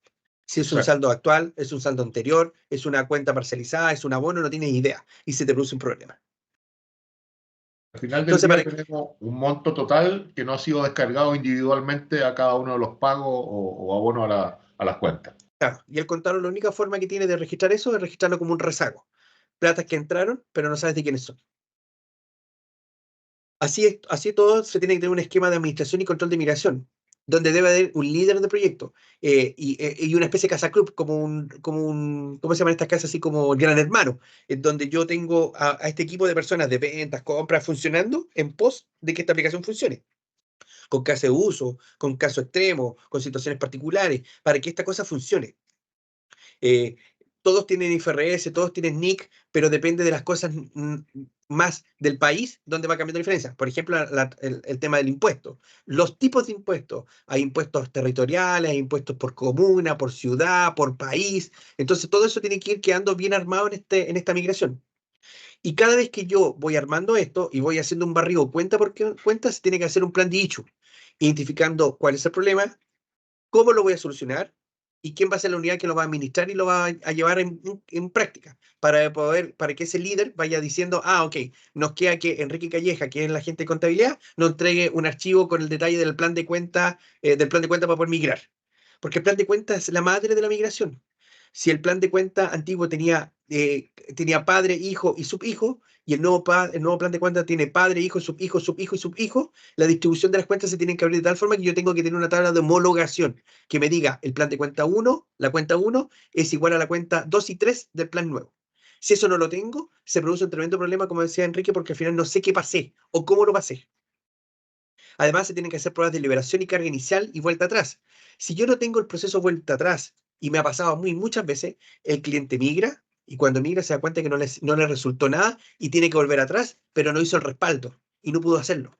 Si es un Exacto. saldo actual, es un saldo anterior, es una cuenta parcializada, es un abono, no tienes idea y se te produce un problema. Al final del Entonces, día para, tenemos un monto total que no ha sido descargado individualmente a cada uno de los pagos o abonos a las cuentas. claro, y el contador la única forma que tiene de registrar eso es registrarlo como un rezago. Platas que entraron, pero no sabes de quiénes son. Así todo se tiene que tener un esquema de administración y control de migración, donde debe haber un líder de proyecto y una especie de casa club, ¿cómo se llaman estas casas? Así como el Gran Hermano, en donde yo tengo a este equipo de personas de ventas, compras, funcionando en pos de que esta aplicación funcione, con casos de uso, con casos extremos, con situaciones particulares, para que esta cosa funcione. Eh, todos tienen IFRS, todos tienen NIC, pero depende de las cosas más del país donde va cambiando la diferencia. Por ejemplo, el tema del impuesto. Los tipos de impuestos. Hay impuestos territoriales, hay impuestos por comuna, por ciudad, por país. Entonces, todo eso tiene que ir quedando bien armado en esta migración. Y cada vez que yo voy armando esto y voy haciendo un barrido cuenta por cuenta, se tiene que hacer un plan de issue, identificando cuál es el problema, cómo lo voy a solucionar y quién va a ser la unidad que lo va a administrar y lo va a llevar en práctica para que ese líder vaya diciendo, ok, nos queda que Enrique Calleja, que es el agente de contabilidad, nos entregue un archivo con el detalle del plan de cuenta para poder migrar. Porque el plan de cuenta es la madre de la migración. Si el plan de cuenta antiguo tenía padre, hijo y subhijo, y el nuevo plan de cuenta tiene padre, hijo, subhijo, subhijo y subhijo, la distribución de las cuentas se tiene que abrir de tal forma que yo tengo que tener una tabla de homologación que me diga el plan de cuenta 1, la cuenta 1 es igual a la cuenta 2 y 3 del plan nuevo. Si eso no lo tengo, se produce un tremendo problema, como decía Enrique, porque al final no sé qué pasé o cómo lo pasé. Además, se tienen que hacer pruebas de liberación y carga inicial y vuelta atrás. Si yo no tengo el proceso vuelta atrás, y me ha pasado muchas veces, el cliente migra y cuando migra se da cuenta que no le resultó nada y tiene que volver atrás, pero no hizo el respaldo y no pudo hacerlo.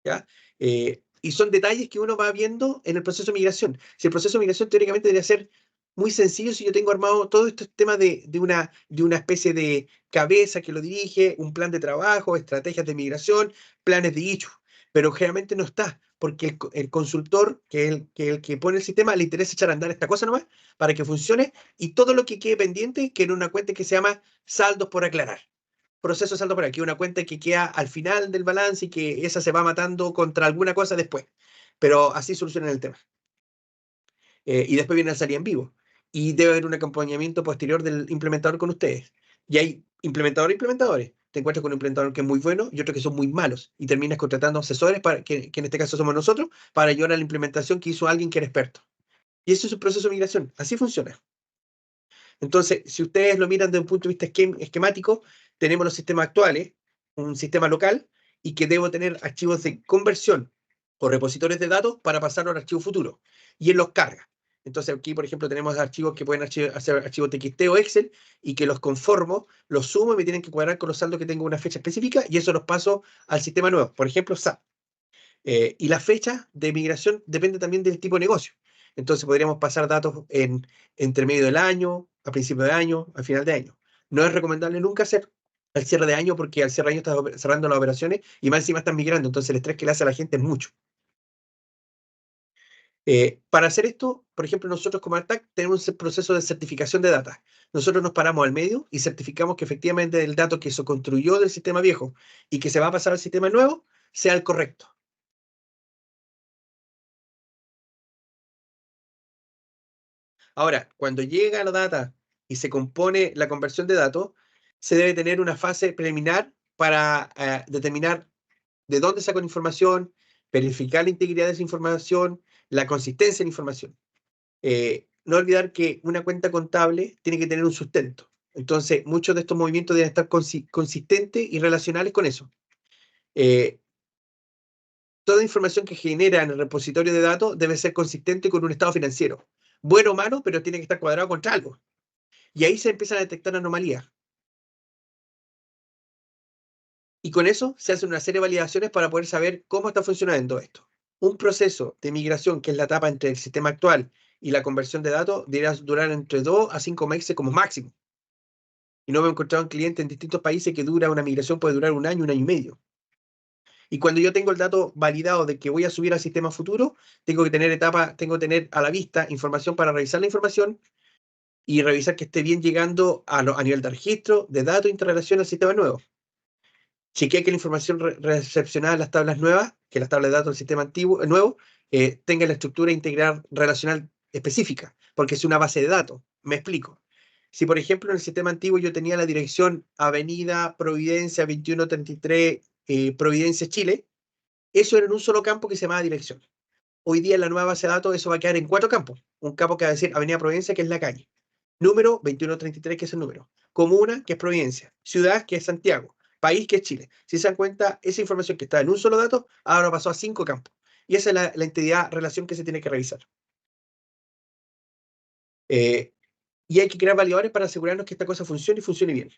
¿Ya? Y son detalles que uno va viendo en el proceso de migración. Si el proceso de migración teóricamente debería ser muy sencillo, si yo tengo armado todo este tema de una especie de cabeza que lo dirige, un plan de trabajo, estrategias de migración, planes de issue, pero generalmente no está, porque el consultor, que es el que pone el sistema, le interesa echar a andar esta cosa nomás para que funcione y todo lo que quede pendiente, que en una cuenta que se llama saldos por aclarar. Proceso de saldo por aquí, una cuenta que queda al final del balance y que esa se va matando contra alguna cosa después. Pero así solucionan el tema. Y después viene la salida en vivo. Y debe haber un acompañamiento posterior del implementador con ustedes. Y hay implementadores e implementadores. Te encuentras con un implementador que es muy bueno y otro que son muy malos. Y terminas contratando asesores, que en este caso somos nosotros, para ayudar a la implementación que hizo alguien que era experto. Y eso es un proceso de migración. Así funciona. Entonces, si ustedes lo miran desde un punto de vista esquemático, tenemos los sistemas actuales, un sistema local, y que debo tener archivos de conversión o repositorios de datos para pasarlo al archivo futuro. Y él los carga. Entonces aquí, por ejemplo, tenemos archivos que pueden hacer archivos TXT o Excel y que los conformo, los sumo y me tienen que cuadrar con los saldos que tengo una fecha específica y eso los paso al sistema nuevo. Por ejemplo, SAP. Y la fecha de migración depende también del tipo de negocio. Entonces podríamos pasar datos entre medio del año, a principio de año, al final de año. No es recomendable nunca hacer al cierre de año porque al cierre de año estás cerrando las operaciones y más encima están migrando. Entonces el estrés que le hace a la gente es mucho. Para hacer esto, por ejemplo, nosotros como ARTAC tenemos un proceso de certificación de data. Nosotros nos paramos al medio y certificamos que efectivamente el dato que se construyó del sistema viejo y que se va a pasar al sistema nuevo sea el correcto. Ahora, cuando llega la data y se compone la conversión de datos, se debe tener una fase preliminar para determinar de dónde saco la información, verificar la integridad de esa información, la consistencia de la información. No olvidar que una cuenta contable tiene que tener un sustento. Entonces, muchos de estos movimientos deben estar consistentes y relacionales con eso. toda información que genera en el repositorio de datos debe ser consistente con un estado financiero. Bueno o malo, pero tiene que estar cuadrado contra algo. Y ahí se empiezan a detectar anomalías. Y con eso se hacen una serie de validaciones para poder saber cómo está funcionando esto. Un proceso de migración, que es la etapa entre el sistema actual y la conversión de datos, deberá durar entre 2 a 5 meses como máximo. Y no me he encontrado un cliente en distintos países que dura una migración, puede durar un año y medio. Y cuando yo tengo el dato validado de que voy a subir al sistema futuro, tengo que tener a la vista información para revisar la información y revisar que esté bien llegando a nivel de registro, de datos, interrelación al sistema nuevo. Chequea que la información recepcionada en las tablas nuevas, que las tablas de datos del sistema nuevo, tenga la estructura integral relacional específica, porque es una base de datos. Me explico. Si, por ejemplo, en el sistema antiguo yo tenía la dirección Avenida Providencia 2133, Providencia, Chile, eso era en un solo campo que se llamaba dirección. Hoy día en la nueva base de datos eso va a quedar en 4 campos. Un campo que va a decir Avenida Providencia, que es la calle. Número 2133, que es el número. Comuna, que es Providencia. Ciudad, que es Santiago. País, que es Chile. Si se dan cuenta, esa información que está en un solo dato, ahora pasó a 5 campos. Y esa es la entidad, relación que se tiene que revisar. Y hay que crear validadores para asegurarnos que esta cosa funcione y funcione bien.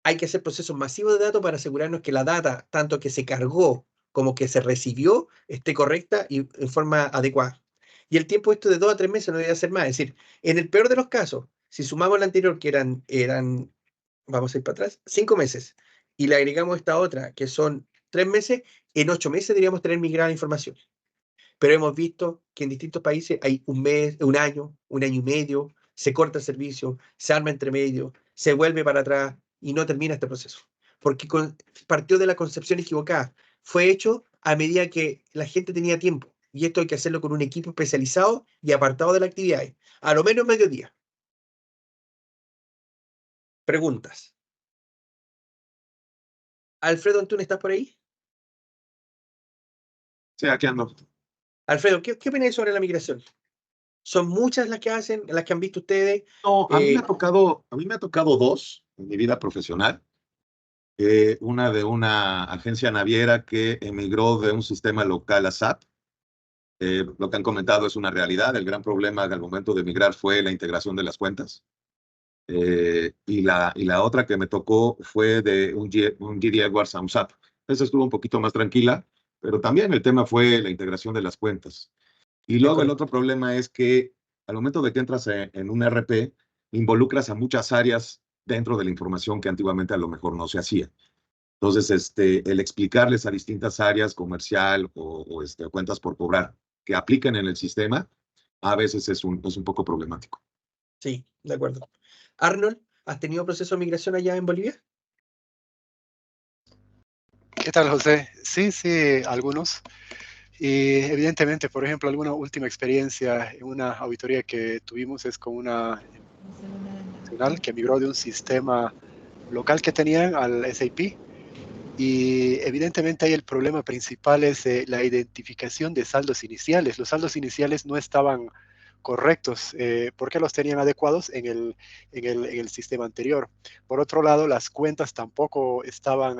Hay que hacer procesos masivos de datos para asegurarnos que la data, tanto que se cargó como que se recibió, esté correcta y en forma adecuada. Y el tiempo esto de 2 a 3 meses no debe ser más. Es decir, en el peor de los casos, si sumamos la anterior, que eran, vamos a ir para atrás, 5 meses, y le agregamos esta otra, que son 3 meses, en 8 meses deberíamos tener migrada la información. Pero hemos visto que en distintos países hay un mes, un año y medio, se corta el servicio, se arma entre medio, se vuelve para atrás y no termina este proceso. Porque partió de la concepción equivocada. Fue hecho a medida que la gente tenía tiempo. Y esto hay que hacerlo con un equipo especializado y apartado de las actividades. A lo menos mediodía. Preguntas. Alfredo Antún, ¿estás por ahí? Sí, aquí ando. Alfredo, ¿qué opináis sobre la migración? ¿Son muchas las que hacen, las que han visto ustedes? No, a mí me ha tocado 2 en mi vida profesional. Una de una agencia naviera que emigró de un sistema local a SAP. Lo que han comentado es una realidad. El gran problema al momento de migrar fue la integración de las cuentas. Y la otra que me tocó fue de un GD Edwards a un SAP. Esa estuvo un poquito más tranquila, pero también el tema fue la integración de las cuentas. Y luego el otro problema es que al momento de que entras en un ERP, involucras a muchas áreas dentro de la información que antiguamente a lo mejor no se hacía. Entonces, el explicarles a distintas áreas, comercial o cuentas por cobrar, que apliquen en el sistema, a veces es un poco problemático. Sí, de acuerdo. Arnold, ¿has tenido proceso de migración allá en Bolivia? ¿Qué tal, José? Sí, algunos. Y evidentemente, por ejemplo, alguna última experiencia en una auditoría que tuvimos es con una nacional que migró de un sistema local que tenían al SAP. Y evidentemente ahí el problema principal es la identificación de saldos iniciales. Los saldos iniciales no estaban correctos porque los tenían adecuados en el sistema anterior. Por otro lado, las cuentas tampoco estaban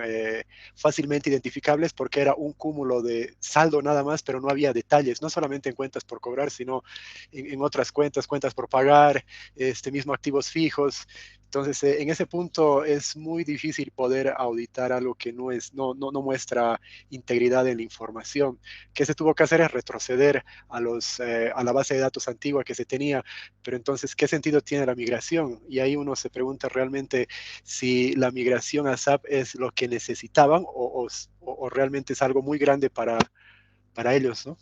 fácilmente identificables porque era un cúmulo de saldo nada más, pero no había detalles, no solamente en cuentas por cobrar, sino en otras cuentas por pagar, mismo activos fijos. Entonces, en ese punto es muy difícil poder auditar algo que no muestra integridad en la información. ¿Qué se tuvo que hacer? Es retroceder a la base de datos antigua que se tenía, pero entonces, ¿qué sentido tiene la migración? Y ahí uno se pregunta realmente si la migración a SAP es lo que necesitaban o realmente es algo muy grande para ellos, ¿no?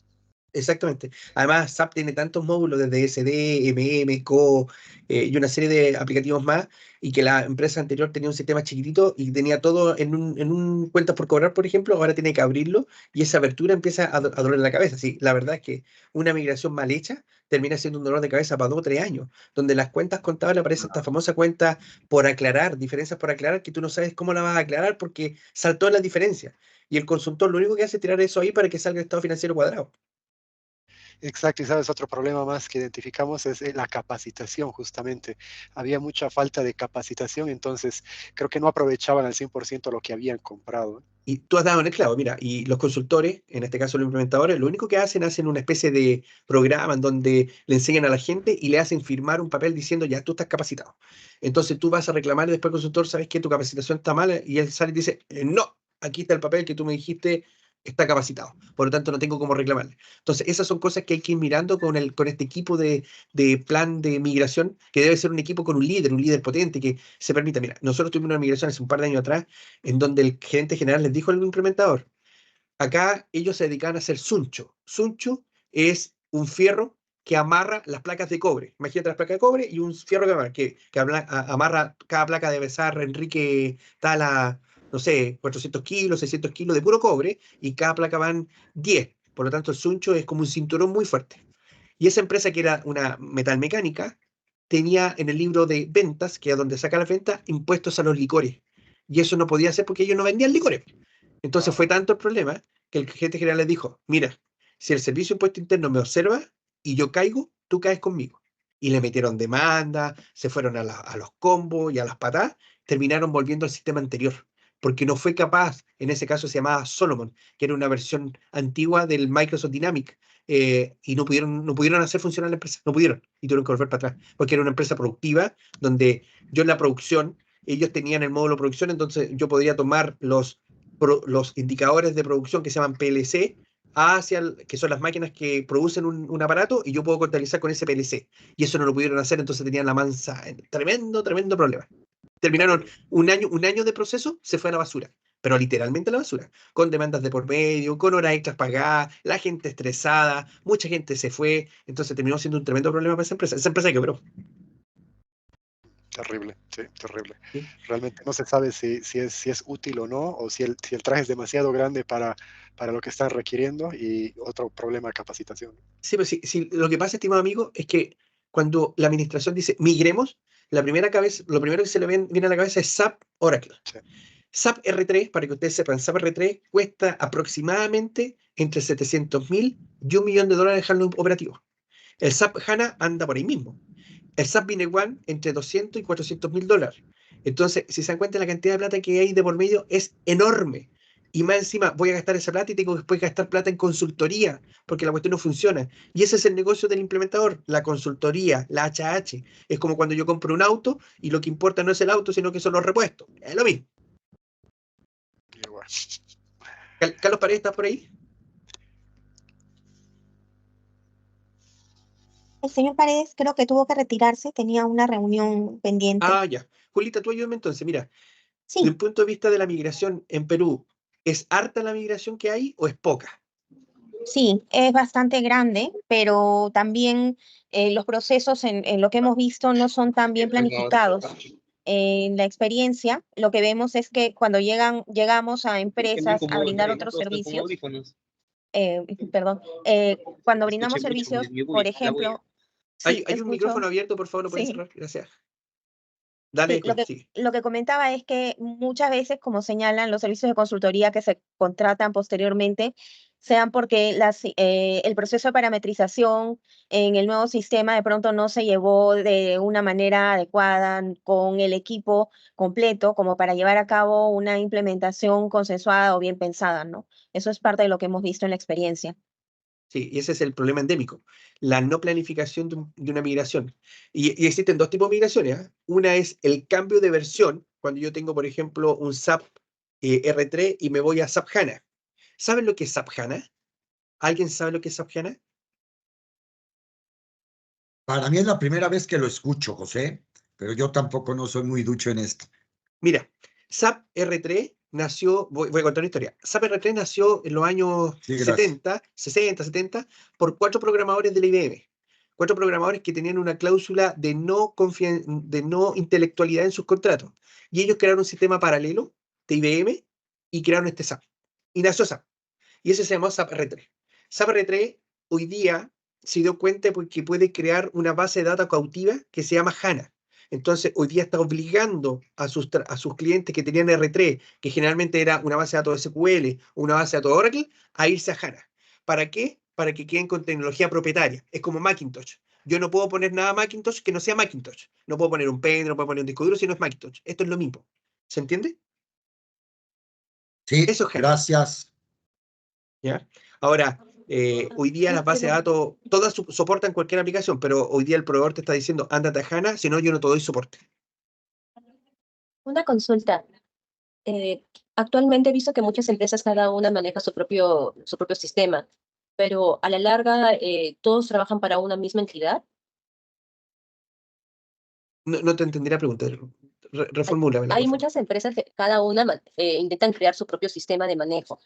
Exactamente. Además, SAP tiene tantos módulos desde SD, MM, CO y una serie de aplicativos más, y que la empresa anterior tenía un sistema chiquitito y tenía todo en un cuentas por cobrar, por ejemplo, ahora tiene que abrirlo y esa abertura empieza a doler la cabeza. Sí, la verdad es que una migración mal hecha termina siendo un dolor de cabeza para 2 o 3 años, donde las cuentas contables aparece esta famosa cuenta por aclarar, diferencias por aclarar, que tú no sabes cómo la vas a aclarar porque saltó la diferencia. Y el consultor lo único que hace es tirar eso ahí para que salga el estado financiero cuadrado. Exacto, y sabes, otro problema más que identificamos es la capacitación, justamente. Había mucha falta de capacitación, entonces creo que no aprovechaban al 100% lo que habían comprado. Y tú has dado en el clavo, mira, y los consultores, en este caso los implementadores, lo único que hacen una especie de programa en donde le enseñan a la gente y le hacen firmar un papel diciendo, ya, tú estás capacitado. Entonces tú vas a reclamar y después el consultor, ¿sabes que tu capacitación está mal? Y él sale y dice, no, aquí está el papel que tú me dijiste, está capacitado. Por lo tanto, no tengo cómo reclamarle. Entonces, esas son cosas que hay que ir mirando con este equipo de plan de migración, que debe ser un equipo con un líder potente, que se permita. Mira, nosotros tuvimos una migración hace un par de años atrás, en donde el gerente general les dijo al implementador, acá ellos se dedican a hacer suncho. Suncho es un fierro que amarra las placas de cobre. Imagínate las placas de cobre y un fierro que amarra cada placa de besar Enrique Tala, no sé, 400 kilos, 600 kilos de puro cobre, y cada placa van 10. Por lo tanto, el suncho es como un cinturón muy fuerte. Y esa empresa, que era una metalmecánica, tenía en el libro de ventas, que es donde saca la venta, impuestos a los licores. Y eso no podía ser porque ellos no vendían licores. Entonces fue tanto el problema que el gerente general les dijo, mira, si el Servicio de Impuesto Interno me observa y yo caigo, tú caes conmigo. Y le metieron demanda, se fueron a los combos y a las patadas, terminaron volviendo al sistema anterior, porque no fue capaz, en ese caso se llamaba Solomon, que era una versión antigua del Microsoft Dynamics, y no pudieron hacer funcionar la empresa, no pudieron, y tuvieron que volver para atrás, porque era una empresa productiva, donde yo en la producción, ellos tenían el módulo de producción, entonces yo podría tomar los indicadores de producción que se llaman PLC, que son las máquinas que producen un aparato, y yo puedo contabilizar con ese PLC. Y eso no lo pudieron hacer, entonces tenían la mansa, tremendo problema. Terminaron un año de proceso, se fue a la basura, pero literalmente a la basura, con demandas de por medio, con horas extras pagadas, la gente estresada, mucha gente se fue, entonces terminó siendo un tremendo problema para esa empresa. Esa empresa quebró. Terrible, sí, terrible. ¿Sí? Realmente no se sabe si es útil o no, o si el traje es demasiado grande para lo que están requiriendo, y otro problema de capacitación. Sí, pero sí, lo que pasa, estimado amigo, es que cuando la administración dice migremos, lo primero que se le viene a la cabeza es SAP Oracle. Sí. SAP R3, para que ustedes sepan, SAP R3 cuesta aproximadamente entre 700.000 y $1 millón dejarlo operativo. El SAP HANA anda por ahí mismo. El SAP One entre 200 y 400 mil dólares. Entonces, si se dan cuenta, la cantidad de plata que hay de por medio es enorme. Y más encima, voy a gastar esa plata y tengo después que gastar plata en consultoría, porque la cuestión no funciona. Y ese es el negocio del implementador, la consultoría, la HH. Es como cuando yo compro un auto y lo que importa no es el auto, sino que son los repuestos. Es lo mismo. Igual. Carlos Paredes, ¿estás por ahí? El señor Paredes creo que tuvo que retirarse, tenía una reunión pendiente. Ah, ya. Julita, tú ayúdame entonces. Mira, Sí, desde el punto de vista de la migración en Perú, ¿es harta la migración que hay o es poca? sí, es bastante grande, pero también los procesos en lo que hemos visto no son tan bien planificados. En la experiencia, lo que vemos es que cuando llegamos a empresas a brindar otros servicios, perdón, cuando brindamos servicios, por ejemplo, Hay sí, un escucho. micrófono abierto, por favor, ¿lo pueden Sí. cerrar? Gracias. Sí, Dale, sigue. lo que comentaba es que muchas veces, como señalan los servicios de consultoría que se contratan posteriormente, sean porque el proceso de parametrización en el nuevo sistema de pronto no se llevó de una manera adecuada con el equipo completo como para llevar a cabo una implementación consensuada o bien pensada, ¿no? Eso es parte de lo que hemos visto en la experiencia. Sí, y ese es el problema endémico, la no planificación de una migración. Y existen dos tipos de migraciones, ¿ah? Una es el cambio de versión, cuando yo tengo, por ejemplo, un SAP R3 y me voy a SAP HANA. ¿Saben lo que es SAP HANA? ¿Alguien sabe lo que es SAP HANA? Para mí es la primera vez que lo escucho, José, pero yo tampoco no soy muy ducho en esto. Mira, SAP R3 nació, voy a contar una historia. SAP R3 nació en los años Sí, gracias. 60, 70, por 4 programadores de la IBM. 4 programadores que tenían una cláusula de no intelectualidad en sus contratos. Y ellos crearon un sistema paralelo de IBM y crearon este SAP. Y nació SAP. Y ese se llamó SAP R3. SAP R3 hoy día se dio cuenta porque puede crear una base de datos cautiva que se llama HANA. Entonces, hoy día está obligando a sus clientes que tenían R3, que generalmente era una base de datos SQL o una base de datos Oracle, a irse a HANA. ¿Para qué? para que queden con tecnología propietaria. Es como Macintosh. Yo no puedo poner nada Macintosh que no sea Macintosh. No puedo poner un pen, no puedo poner un disco duro si no es Macintosh. Esto es lo mismo. ¿Se entiende? Sí, Eso es HANA. gracias. ¿Ya? Ahora, hoy día las bases de datos, todas soportan cualquier aplicación, pero hoy día el proveedor te está diciendo, ándate a HANA, si no, yo no te doy soporte. Una consulta. Actualmente he visto que muchas empresas cada una maneja su propio sistema, pero a la larga todos trabajan para una misma entidad. No te entendí la pregunta. Reformúlamela, por Hay favor. muchas empresas que cada una intentan crear su propio sistema de manejo,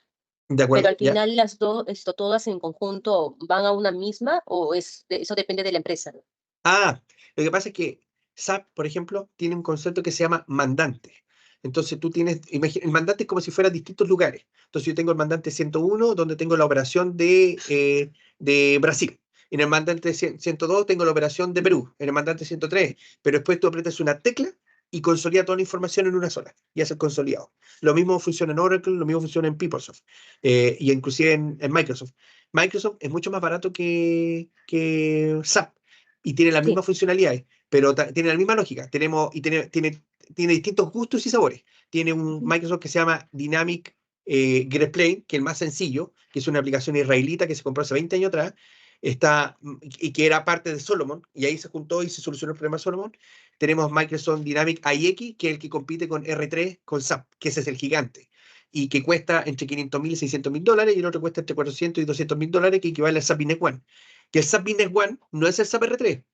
De pero acuerdo, al ya. final todas en conjunto van a una misma o eso depende de la empresa. Ah, lo que pasa es que SAP, por ejemplo, tiene un concepto que se llama mandante. Entonces tú tienes, el mandante es como si fuera distintos lugares. Entonces yo tengo el mandante 101, donde tengo la operación de Brasil. En el mandante 102 tengo la operación de Perú. En el mandante 103. Pero después tú aprietas una tecla y consolida toda la información en una sola. Y hace el consolidado. Lo mismo funciona en Oracle, lo mismo funciona en PeopleSoft. Y inclusive en Microsoft. Microsoft es mucho más barato que SAP y tiene las Sí. mismas funcionalidades, pero tiene la misma lógica. Tiene distintos gustos y sabores. Tiene un Microsoft que se llama Dynamic Get Plane, que es el más sencillo, que es una aplicación israelita que se compró hace 20 años atrás, y que era parte de Solomon, y ahí se juntó y se solucionó el problema de Solomon. Tenemos Microsoft Dynamic IX, que es el que compite con R3, con SAP, que ese es el gigante, y que cuesta entre $500,000 y $600,000, y el otro cuesta entre $400 y $200,000, que equivale al SAP Business One. Que el SAP Business One no es el SAP R3,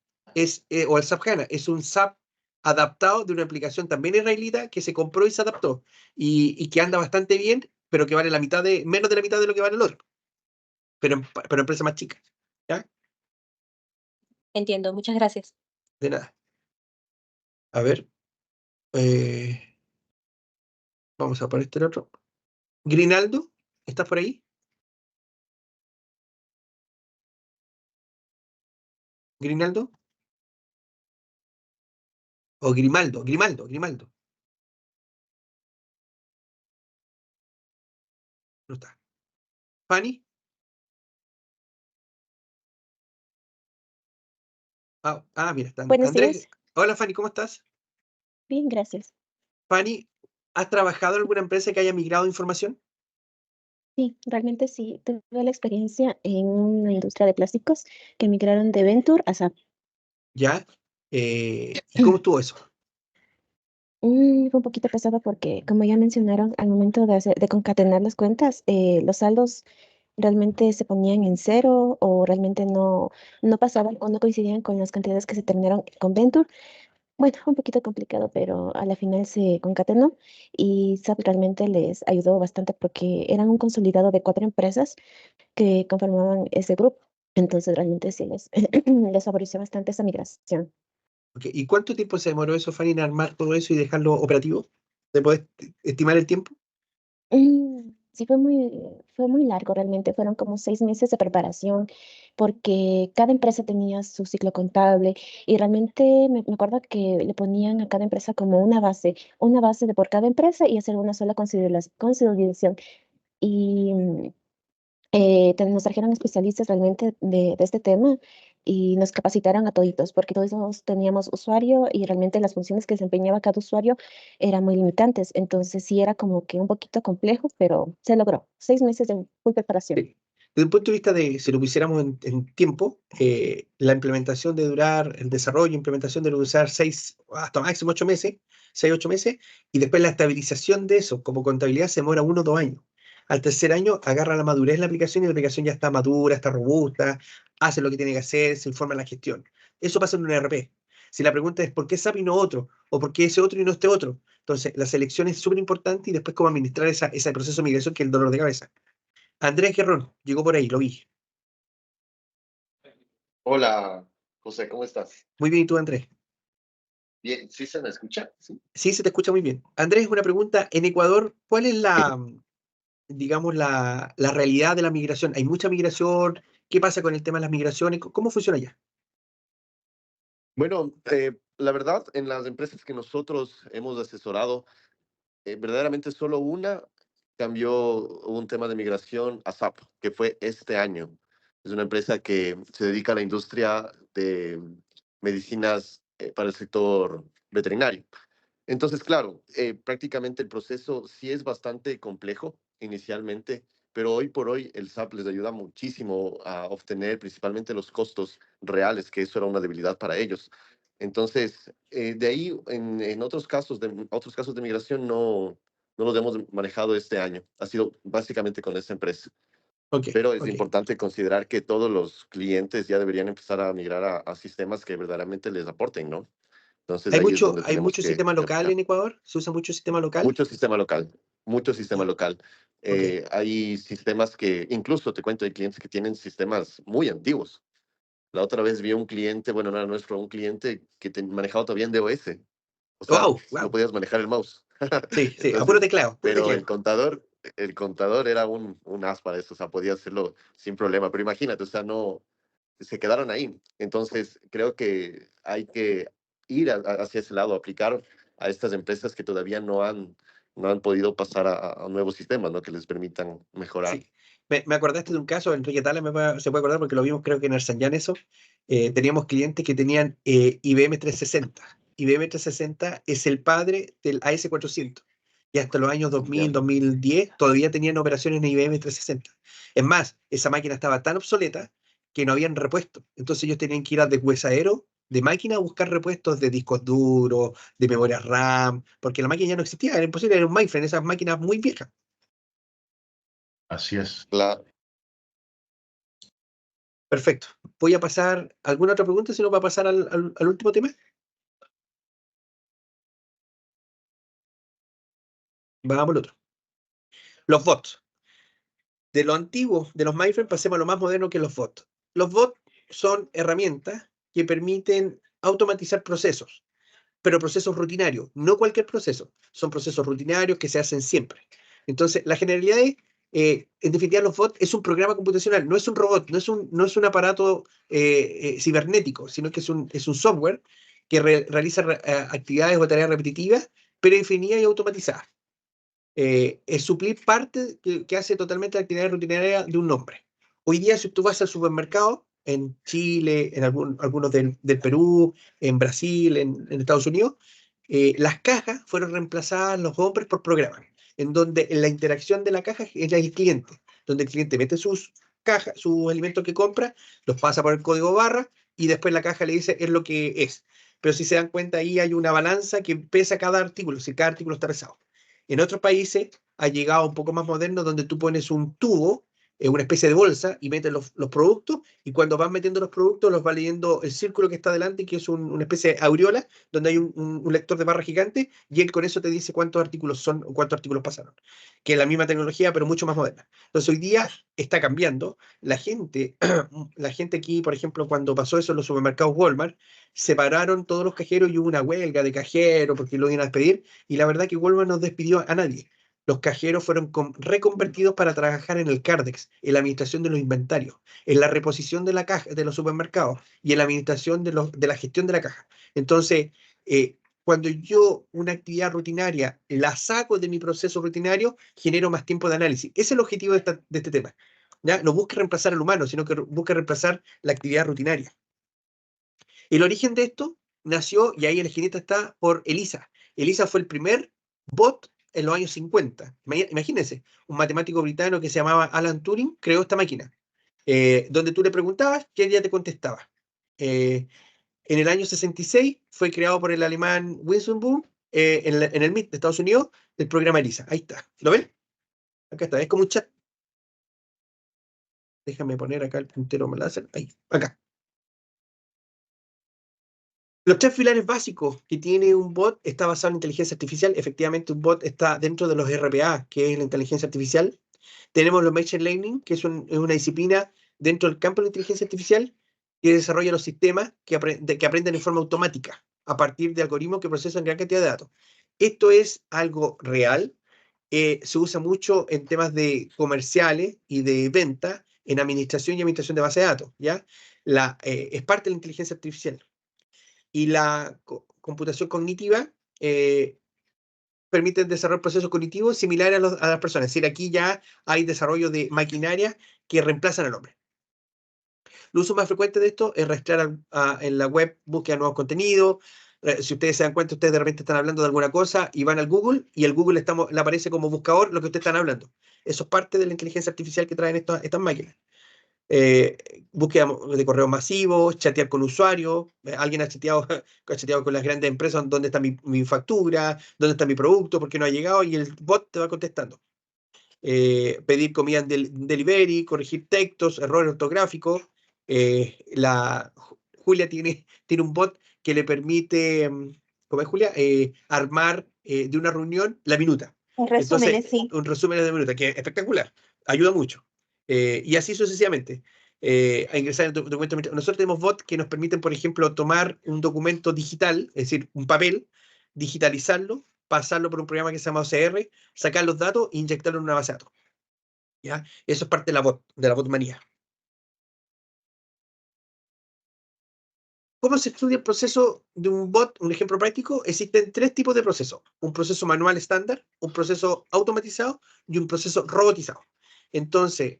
o el SAP HANA, es un SAP adaptado de una aplicación también israelita que se compró y se adaptó, y que anda bastante bien, pero que vale menos de la mitad de lo que vale el otro, pero empresa más chica. ¿Ya? Entiendo, muchas gracias. De nada. A ver, eh, vamos a poner este otro. Grinaldo, ¿estás por ahí? ¿Grinaldo? O Grimaldo. No está. ¿Fanny? Mira, está Buenos Andrés. días. Hola, Fanny, ¿cómo estás? Bien, gracias. Fanny, ¿has trabajado en alguna empresa que haya migrado información? Sí, realmente sí. Tuve la experiencia en una industria de plásticos que migraron de Venture a SAP. ¿Ya? ¿Y cómo estuvo eso? Fue un poquito pesado porque, como ya mencionaron, al momento de concatenar las cuentas, los saldos realmente se ponían en cero o realmente no pasaban o no coincidían con las cantidades que se terminaron con Venture. Bueno, fue un poquito complicado, pero a la final se concatenó y SAP realmente les ayudó bastante porque eran un consolidado de 4 empresas que conformaban ese grupo. Entonces realmente sí les favoreció bastante esa migración. Ok, ¿y cuánto tiempo se demoró eso, Fanny, en armar todo eso y dejarlo operativo? ¿Te puedes estimar el tiempo? Sí, fue muy largo realmente, fueron como 6 meses de preparación, porque cada empresa tenía su ciclo contable y realmente me acuerdo que le ponían a cada empresa como una base de por cada empresa y hacer una sola consolidación. Y nos trajeron especialistas realmente de este tema y nos capacitaron a toditos, porque todos teníamos usuario y realmente las funciones que desempeñaba cada usuario eran muy limitantes. Entonces sí era como que un poquito complejo, pero se logró. 6 meses de full preparación. Sí. Desde un punto de vista de, si lo pusiéramos en tiempo, la implementación de durar, el desarrollo, implementación de durar 6, hasta máximo 8 meses, 6, 8 meses, y después la estabilización de eso, como contabilidad, se demora 1 o 2 años. Al tercer año agarra la madurez la aplicación y la aplicación ya está madura, está robusta, hace lo que tiene que hacer, se informa en la gestión. Eso pasa en un ERP. Si la pregunta es ¿por qué SAP y no otro? ¿O por qué ese otro y no este otro? Entonces, la selección es súper importante y después cómo administrar ese proceso de migración que es el dolor de cabeza. Andrés Guerrón, llegó por ahí, lo vi. Hola, José, ¿cómo estás? Muy bien, ¿y tú, Andrés? Bien, ¿sí se me escucha? Sí. Sí, se te escucha muy bien. Andrés, una pregunta. En Ecuador, ¿cuál es digamos, la realidad de la migración? ¿Hay mucha migración? ¿Qué pasa con el tema de las migraciones? ¿Cómo funciona allá? Bueno, la verdad, en las empresas que nosotros hemos asesorado, verdaderamente solo una cambió un tema de migración a SAP, que fue este año. Es una empresa que se dedica a la industria de medicinas para el sector veterinario. Entonces, claro, prácticamente el proceso sí es bastante complejo inicialmente, pero hoy por hoy el SAP les ayuda muchísimo a obtener principalmente los costos reales, que eso era una debilidad para ellos. Entonces, de ahí, en otros casos de migración no los hemos manejado este año. Ha sido básicamente con esta empresa. Ok, Pero es ok. importante considerar que todos los clientes ya deberían empezar a migrar a sistemas que verdaderamente les aporten, ¿no? Entonces ahí es donde Hay tenemos mucho sistema que local aplicar. en Ecuador? ¿Se usa mucho sistema local? Mucho sistema local, mucho sistema Ya, local. ok. Hay sistemas que, incluso te cuento, hay clientes que tienen sistemas muy antiguos. La otra vez vi un cliente, bueno, no era nuestro, un cliente que manejaba todavía en DOS. O sea, Wow, no wow. podías manejar el mouse. Sí, sí, a puro Entonces, teclado, puro pero tecleo. el contador era un as para eso, o sea, podía hacerlo sin problema. Pero imagínate, o sea, no, se quedaron ahí. Entonces, creo que hay que ir hacia ese lado, aplicar a estas empresas que todavía no han podido pasar a nuevos sistemas, ¿no? Que les permitan mejorar. Sí. Me acordaste de un caso, Enrique Tala se puede acordar porque lo vimos creo que en Arsanyan eso. Teníamos clientes que tenían IBM 360. IBM 360 es el padre del AS400. Y hasta los años Ya. 2000, 2010 todavía tenían operaciones en IBM 360. Es más, esa máquina estaba tan obsoleta que no habían repuestos. Entonces ellos tenían que ir a deshuesadero de máquina a buscar repuestos de discos duros, de memoria RAM, porque la máquina ya no existía, era imposible, era un mainframe, esas máquinas muy viejas. Así es. Perfecto. Voy a pasar, ¿alguna otra pregunta? Si no, va a pasar al último tema. Vamos al otro. Los bots. De lo antiguo, de los mainframes, pasemos a lo más moderno que los bots. Los bots son herramientas que permiten automatizar procesos, pero procesos rutinarios, no cualquier proceso. Son procesos rutinarios que se hacen siempre. Entonces, la generalidad es, en definitiva, los bots es un programa computacional, no es un robot, no es un aparato cibernético, sino que es un software que realiza actividades o tareas repetitivas, pero infinitas y automatizadas. Es suplir parte que hace totalmente la actividad rutinaria de un nombre. Hoy día, si tú vas al supermercado, en Chile, en algunos del Perú, en Brasil, en Estados Unidos, las cajas fueron reemplazadas los hombres por programas, en donde la interacción de la caja es el cliente, donde el cliente mete sus cajas, sus alimentos que compra, los pasa por el código barra y después la caja le dice es lo que es. Pero si se dan cuenta, ahí hay una balanza que pesa cada artículo, si cada artículo está pesado. En otros países ha llegado un poco más moderno donde tú pones un tubo, una especie de bolsa, y metes los productos, y cuando vas metiendo los productos los va leyendo el círculo que está delante, que es una especie de aureola, donde hay un lector de barra gigante, y él con eso te dice cuántos artículos son o cuántos artículos pasaron. Que es la misma tecnología, pero mucho más moderna. Entonces hoy día está cambiando. La gente aquí, por ejemplo, cuando pasó eso en los supermercados Walmart, separaron todos los cajeros y hubo una huelga de cajeros porque lo iban a despedir, y la verdad que Walmart no despidió a nadie. Los cajeros fueron reconvertidos para trabajar en el Cardex, en la administración de los inventarios, en la reposición de la caja de los supermercados y en la administración de la gestión de la caja. Entonces, cuando yo una actividad rutinaria la saco de mi proceso rutinario, genero más tiempo de análisis. Ese es el objetivo de este tema. ¿Ya? No busque reemplazar al humano, sino que busque reemplazar la actividad rutinaria. El origen de esto nació, y ahí el jinete está, por ELISA. ELISA fue el primer bot en los años 50. Imagínense, un matemático británico que se llamaba Alan Turing creó esta máquina, donde tú le preguntabas que ella te contestaba. En el año 66 fue creado por el alemán Wilson en el MIT de Estados Unidos, el programa ELISA. Ahí está. ¿Lo ven? Acá está. Es como un chat. Déjame poner acá el puntero láser. Ahí, acá. Los tres pilares básicos que tiene un bot está basado en inteligencia artificial. Efectivamente, un bot está dentro de los RPA, que es la inteligencia artificial. Tenemos los Machine Learning, que es una disciplina dentro del campo de la inteligencia artificial que desarrolla los sistemas que aprenden en forma automática a partir de algoritmos que procesan gran cantidad de datos. Esto es algo real. Se usa mucho en temas de comerciales y de venta, en administración y administración de base de datos. ¿Ya? Es parte de la inteligencia artificial. Y la computación cognitiva permite desarrollar procesos cognitivos similares a las personas. Es decir, aquí ya hay desarrollo de maquinaria que reemplazan al hombre. El uso más frecuente de esto es rastrear en la web, búsqueda de nuevos contenidos. Si ustedes se dan cuenta, ustedes de repente están hablando de alguna cosa y van al Google, y el Google le aparece como buscador lo que ustedes están hablando. Eso es parte de la inteligencia artificial que traen estas máquinas. Búsqueda de correos masivos, chatear con usuarios. Alguien ha chateado con las grandes empresas, dónde está mi factura, dónde está mi producto, por qué no ha llegado, y el bot te va contestando. Pedir comida en delivery, corregir textos, errores ortográficos. Julia tiene un bot que le permite, ¿cómo es, Julia? Armar de una reunión la minuta. Resúmenes, sí. Un resumen de minuta, que es espectacular, ayuda mucho. Y así sucesivamente. A ingresar en el documento. Nosotros tenemos bots que nos permiten, por ejemplo, tomar un documento digital, es decir, un papel, digitalizarlo, pasarlo por un programa que se llama OCR, sacar los datos e inyectarlo en una base de datos. ¿Ya? Eso es parte de la botmanía. ¿Cómo se estudia el proceso de un bot? Un ejemplo práctico: existen 3 tipos de procesos: un proceso manual estándar, un proceso automatizado y un proceso robotizado. Entonces,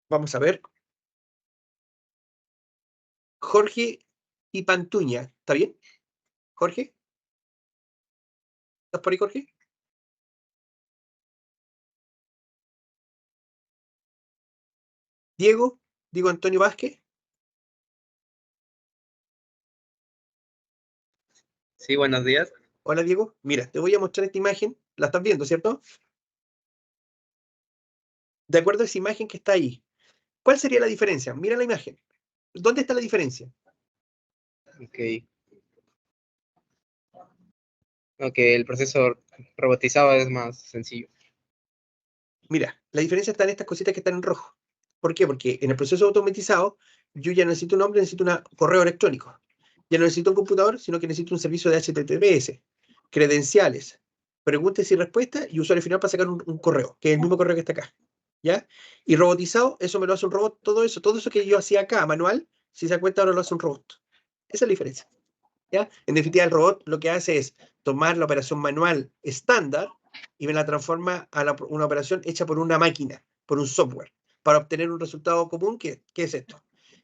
vamos a ver. Jorge y Pantuña, ¿está bien? Jorge, ¿estás por ahí, Jorge? Diego Antonio Vázquez. Sí, buenos días. Hola, Diego. Mira, te voy a mostrar esta imagen. La estás viendo, ¿cierto? De acuerdo a esa imagen que está ahí, ¿cuál sería la diferencia? Mira la imagen. ¿Dónde está la diferencia? Ok. Ok, el proceso robotizado es más sencillo. Mira, la diferencia está en estas cositas que están en rojo. ¿Por qué? Porque en el proceso automatizado yo ya no necesito un nombre, necesito un correo electrónico. Ya no necesito un computador, sino que necesito un servicio de HTTPS, credenciales, preguntas y respuestas, y usuario final para sacar un correo, que es el mismo correo que está acá. ¿Ya? Y robotizado, eso me lo hace un robot. Todo eso que yo hacía acá manual, si se dan cuenta, ahora lo hace un robot. Esa es la diferencia. ¿Ya? En definitiva, el robot lo que hace es tomar la operación manual estándar y me la transforma a una operación hecha por una máquina, por un software, para obtener un resultado común, que es esto.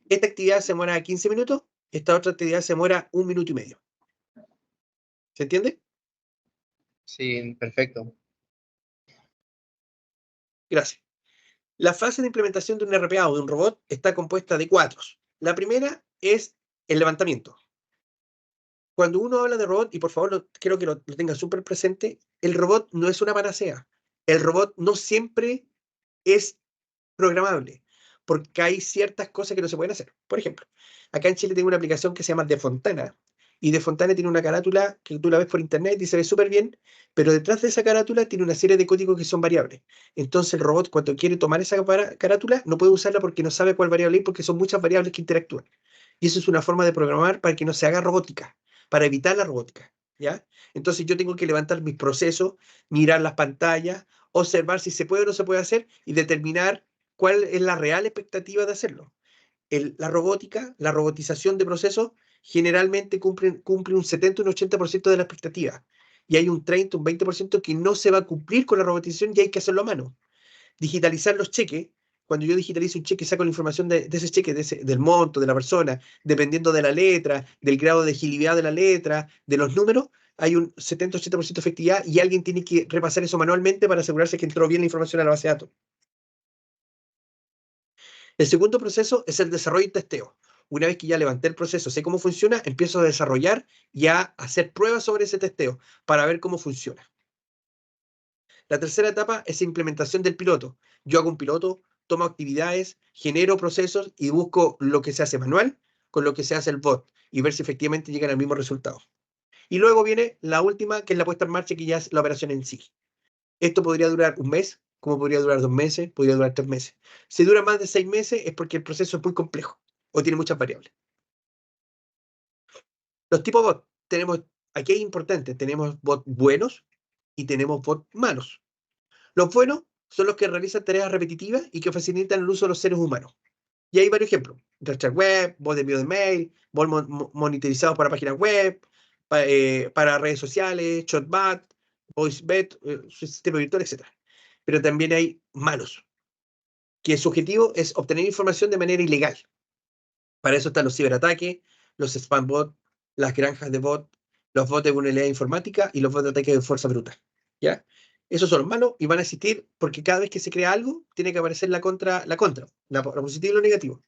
Esta actividad se demora 15 minutos, esta otra actividad se demora 1 minuto y medio. ¿Se entiende? Sí, perfecto. Gracias. La fase de implementación de un RPA o de un robot está compuesta de 4. La primera es el levantamiento. Cuando uno habla de robot, y por favor quiero que lo tenga súper presente, el robot no es una panacea. El robot no siempre es programable, porque hay ciertas cosas que no se pueden hacer. Por ejemplo, acá en Chile tengo una aplicación que se llama Defontana, y Defontana tiene una carátula que tú la ves por internet y se ve súper bien, pero detrás de esa carátula tiene una serie de códigos que son variables. Entonces el robot, cuando quiere tomar esa carátula, no puede usarla porque no sabe cuál variable es, porque son muchas variables que interactúan. Y eso es una forma de programar para que no se haga robótica, para evitar la robótica, ¿ya? Entonces yo tengo que levantar mis procesos, mirar las pantallas, observar si se puede o no se puede hacer y determinar cuál es la real expectativa de hacerlo. La robótica, la robotización de procesos, generalmente cumple un 70 o un 80% de la expectativa. Y hay un 30, un 20% que no se va a cumplir con la robotización y hay que hacerlo a mano. Digitalizar los cheques. Cuando yo digitalizo un cheque, saco la información de ese cheque, del monto, de la persona, dependiendo de la letra, del grado de agilidad de la letra, de los números, hay un 70-80% de efectividad y alguien tiene que repasar eso manualmente para asegurarse que entró bien la información a la base de datos. El segundo proceso es el desarrollo y testeo. Una vez que ya levanté el proceso, sé cómo funciona, empiezo a desarrollar y a hacer pruebas sobre ese testeo para ver cómo funciona. La tercera etapa es implementación del piloto. Yo hago un piloto, tomo actividades, genero procesos y busco lo que se hace manual con lo que se hace el bot y ver si efectivamente llegan al mismo resultado. Y luego viene la última, que es la puesta en marcha, que ya es la operación en sí. Esto podría durar un mes, como podría durar 2 meses, podría durar 3 meses. Si dura más de 6 meses es porque el proceso es muy complejo o tiene muchas variables. Los tipos de bots, aquí es importante, tenemos bots buenos y tenemos bots malos. Los buenos son los que realizan tareas repetitivas y que facilitan el uso de los seres humanos. Y hay varios ejemplos: rastrear web, bots de envío de mail, bots monitorizados para páginas web, para redes sociales, chatbot, voicebot, sistema virtual, etc. Pero también hay malos, que su objetivo es obtener información de manera ilegal. Para eso están los ciberataques, los spam bots, las granjas de bot, los bots de vulnerabilidad informática y los bots de ataque de fuerza bruta. ¿Ya? Esos son los malos y van a existir porque cada vez que se crea algo, tiene que aparecer la positivo y lo negativo.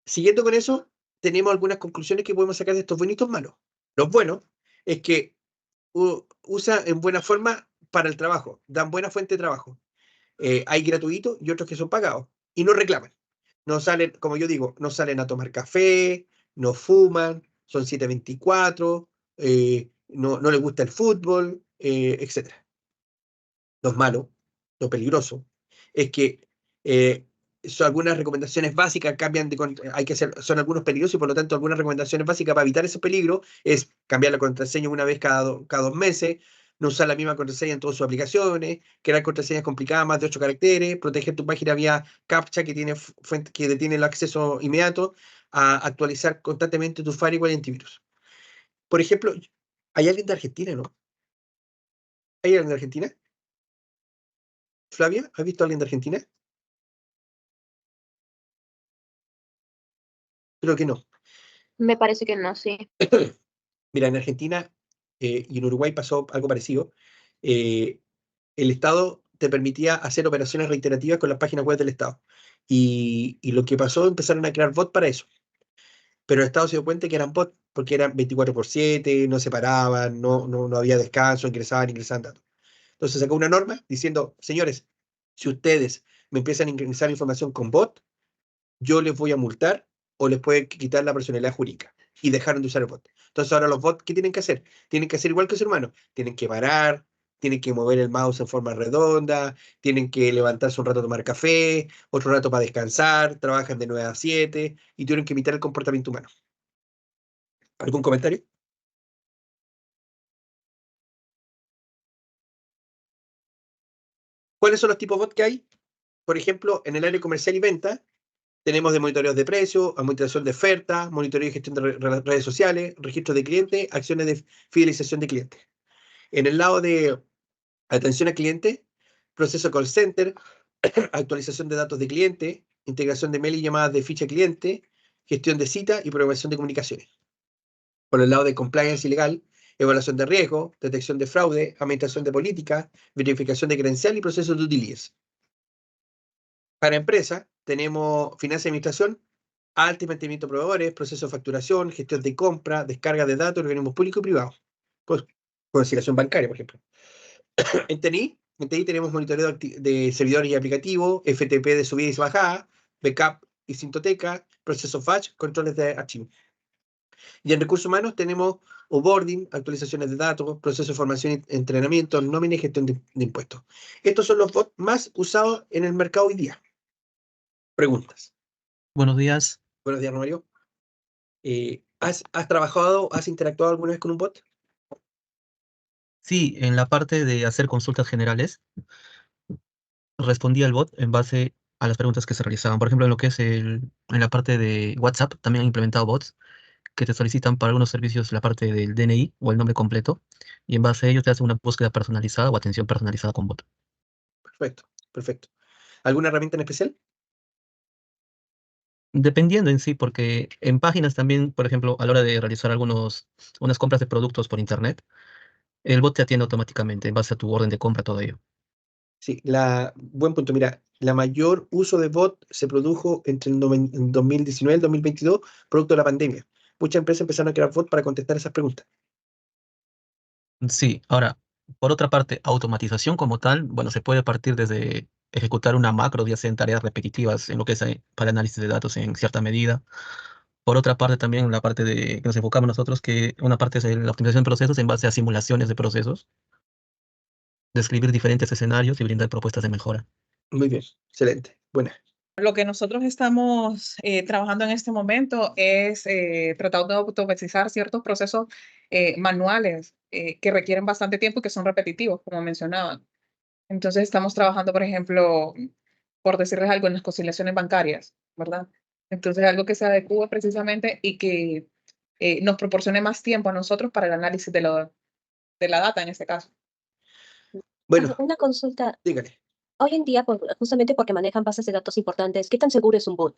Siguiendo con eso, tenemos algunas conclusiones que podemos sacar de estos buenos y estos malos. Los buenos es que usa en buena forma para el trabajo, dan buena fuente de trabajo. Hay gratuitos y otros que son pagados y no reclaman. No salen, como yo digo, no salen a tomar café, no fuman, son 724, no les gusta el fútbol, etc. Lo malo, lo peligroso, es que son algunas recomendaciones básicas, son algunos peligros y por lo tanto algunas recomendaciones básicas para evitar ese peligro es cambiar la contraseña una vez cada 2 meses, no usar la misma contraseña en todas sus aplicaciones, crear contraseñas complicadas más de 8 caracteres, proteger tu página vía CAPTCHA que detiene el acceso inmediato, a actualizar constantemente tu firewall y antivirus. Por ejemplo, ¿hay alguien de Argentina, no? ¿Hay alguien de Argentina? Flavia, ¿has visto a alguien de Argentina? Creo que no. Me parece que no, sí. Mira, en Argentina y en Uruguay pasó algo parecido. El Estado te permitía hacer operaciones reiterativas con las páginas web del Estado. Y lo que pasó, empezaron a crear bots para eso. Pero el Estado se dio cuenta que eran bots, porque eran 24/7, no se paraban, no había descanso, ingresaban datos. Entonces sacó una norma diciendo, señores, si ustedes me empiezan a ingresar información con bot, yo les voy a multar o les puede quitar la personalidad jurídica. Y dejaron de usar el bot. Entonces ahora los bots, ¿qué tienen que hacer? Tienen que hacer igual que ser humano. Tienen que parar, tienen que mover el mouse en forma redonda, tienen que levantarse un rato a tomar café, otro rato para descansar, trabajan de 9 a 7 y tienen que imitar el comportamiento humano. ¿Algún comentario? ¿Cuáles son los tipos de bots que hay? Por ejemplo, en el área comercial y venta, tenemos de monitoreo de precios, administración de ofertas, monitoreo y gestión de redes sociales, registro de clientes, acciones de fidelización de clientes. En el lado de atención al cliente, proceso call center, actualización de datos de cliente, integración de mail y llamadas de ficha cliente, gestión de cita y programación de comunicaciones. Por el lado de compliance ilegal, evaluación de riesgo, detección de fraude, administración de política, verificación de credencial y procesos de due diligence. Para empresa, tenemos finanzas y administración, alto y mantenimiento de proveedores, proceso de facturación, gestión de compra, descarga de datos, organismos públicos y privados. Conciliación bancaria, por ejemplo. En TI tenemos monitoreo de servidores y aplicativos, FTP de subida y bajada, backup y sintoteca, proceso batch, controles de archivo. Y en recursos humanos tenemos onboarding, actualizaciones de datos, proceso de formación y entrenamiento, nómina y gestión de impuestos. Estos son los bots más usados en el mercado hoy día. Preguntas. Buenos días. Buenos días, Romario. ¿Has trabajado, has interactuado alguna vez con un bot? Sí, en la parte de hacer consultas generales, respondía al bot en base a las preguntas que se realizaban. Por ejemplo, en lo que es en la parte de WhatsApp, también han implementado bots que te solicitan para algunos servicios la parte del DNI o el nombre completo, y en base a ello te hace una búsqueda personalizada o atención personalizada con bot. Perfecto, perfecto. ¿Alguna herramienta en especial? Dependiendo en sí, porque en páginas también, por ejemplo, a la hora de realizar unas compras de productos por internet, el bot te atiende automáticamente en base a tu orden de compra, todo ello. Sí, buen punto. Mira, la mayor uso de bot se produjo entre el 2019 y el 2022, producto de la pandemia. Muchas empresas empezaron a crear bots para contestar esas preguntas. Sí, ahora, por otra parte, automatización como tal, bueno, se puede partir desde ejecutar una macro, ya sea en tareas repetitivas, en lo que es para análisis de datos en cierta medida. Por otra parte, también la parte de que nos enfocamos nosotros, que una parte es la optimización de procesos en base a simulaciones de procesos, describir diferentes escenarios y brindar propuestas de mejora. Muy bien, excelente, buena. Lo que nosotros estamos trabajando en este momento es tratar de automatizar ciertos procesos manuales que requieren bastante tiempo y que son repetitivos, como mencionaban. Entonces estamos trabajando, por ejemplo, por decirles algo, en las conciliaciones bancarias, ¿verdad? Entonces algo que se adecue precisamente y que nos proporcione más tiempo a nosotros para el análisis de la data en este caso. Bueno, Una consulta. dígale. Hoy en día, justamente porque manejan bases de datos importantes, ¿qué tan seguro es un bot?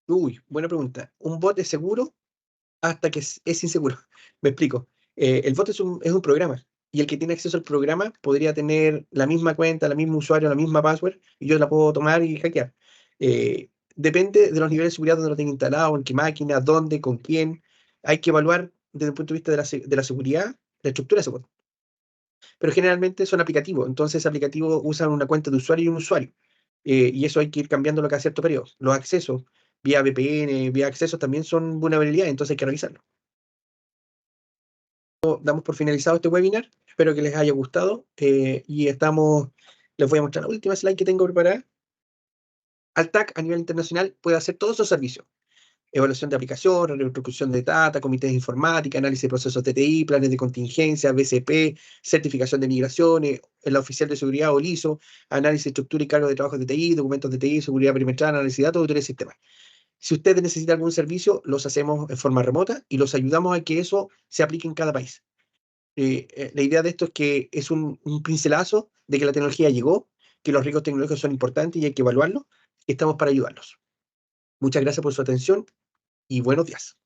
Uy, buena pregunta. Un bot es seguro hasta que es inseguro. Me explico. El bot es un programa y el que tiene acceso al programa podría tener la misma cuenta, la misma usuario, la misma password y yo la puedo tomar y hackear. Depende de los niveles de seguridad donde lo tenga instalado, en qué máquina, dónde, con quién. Hay que evaluar desde el punto de vista de la seguridad la estructura de ese bot. Pero generalmente son aplicativos, entonces aplicativos usan una cuenta de usuario y un usuario. Y eso hay que ir cambiándolo cada cierto periodo. Los accesos vía VPN, vía accesos también son vulnerabilidades, entonces hay que revisarlo. Damos por finalizado este webinar, espero que les haya gustado y les voy a mostrar la última slide que tengo preparada. Altac a nivel internacional puede hacer todos esos servicios. Evaluación de aplicaciones, reconstrucción de data, comités de informática, análisis de procesos TTI, planes de contingencia, BCP, certificación de migraciones, la oficial de seguridad o ISO, análisis de estructura y cargo de trabajos de TI, documentos de TI, seguridad perimetral, análisis de datos, auditoría de sistemas. Si ustedes necesitan algún servicio, los hacemos en forma remota y los ayudamos a que eso se aplique en cada país. La idea de esto es que es un pincelazo de que la tecnología llegó, que los riesgos tecnológicos son importantes y hay que evaluarlos, y estamos para ayudarlos. Muchas gracias por su atención y buenos días.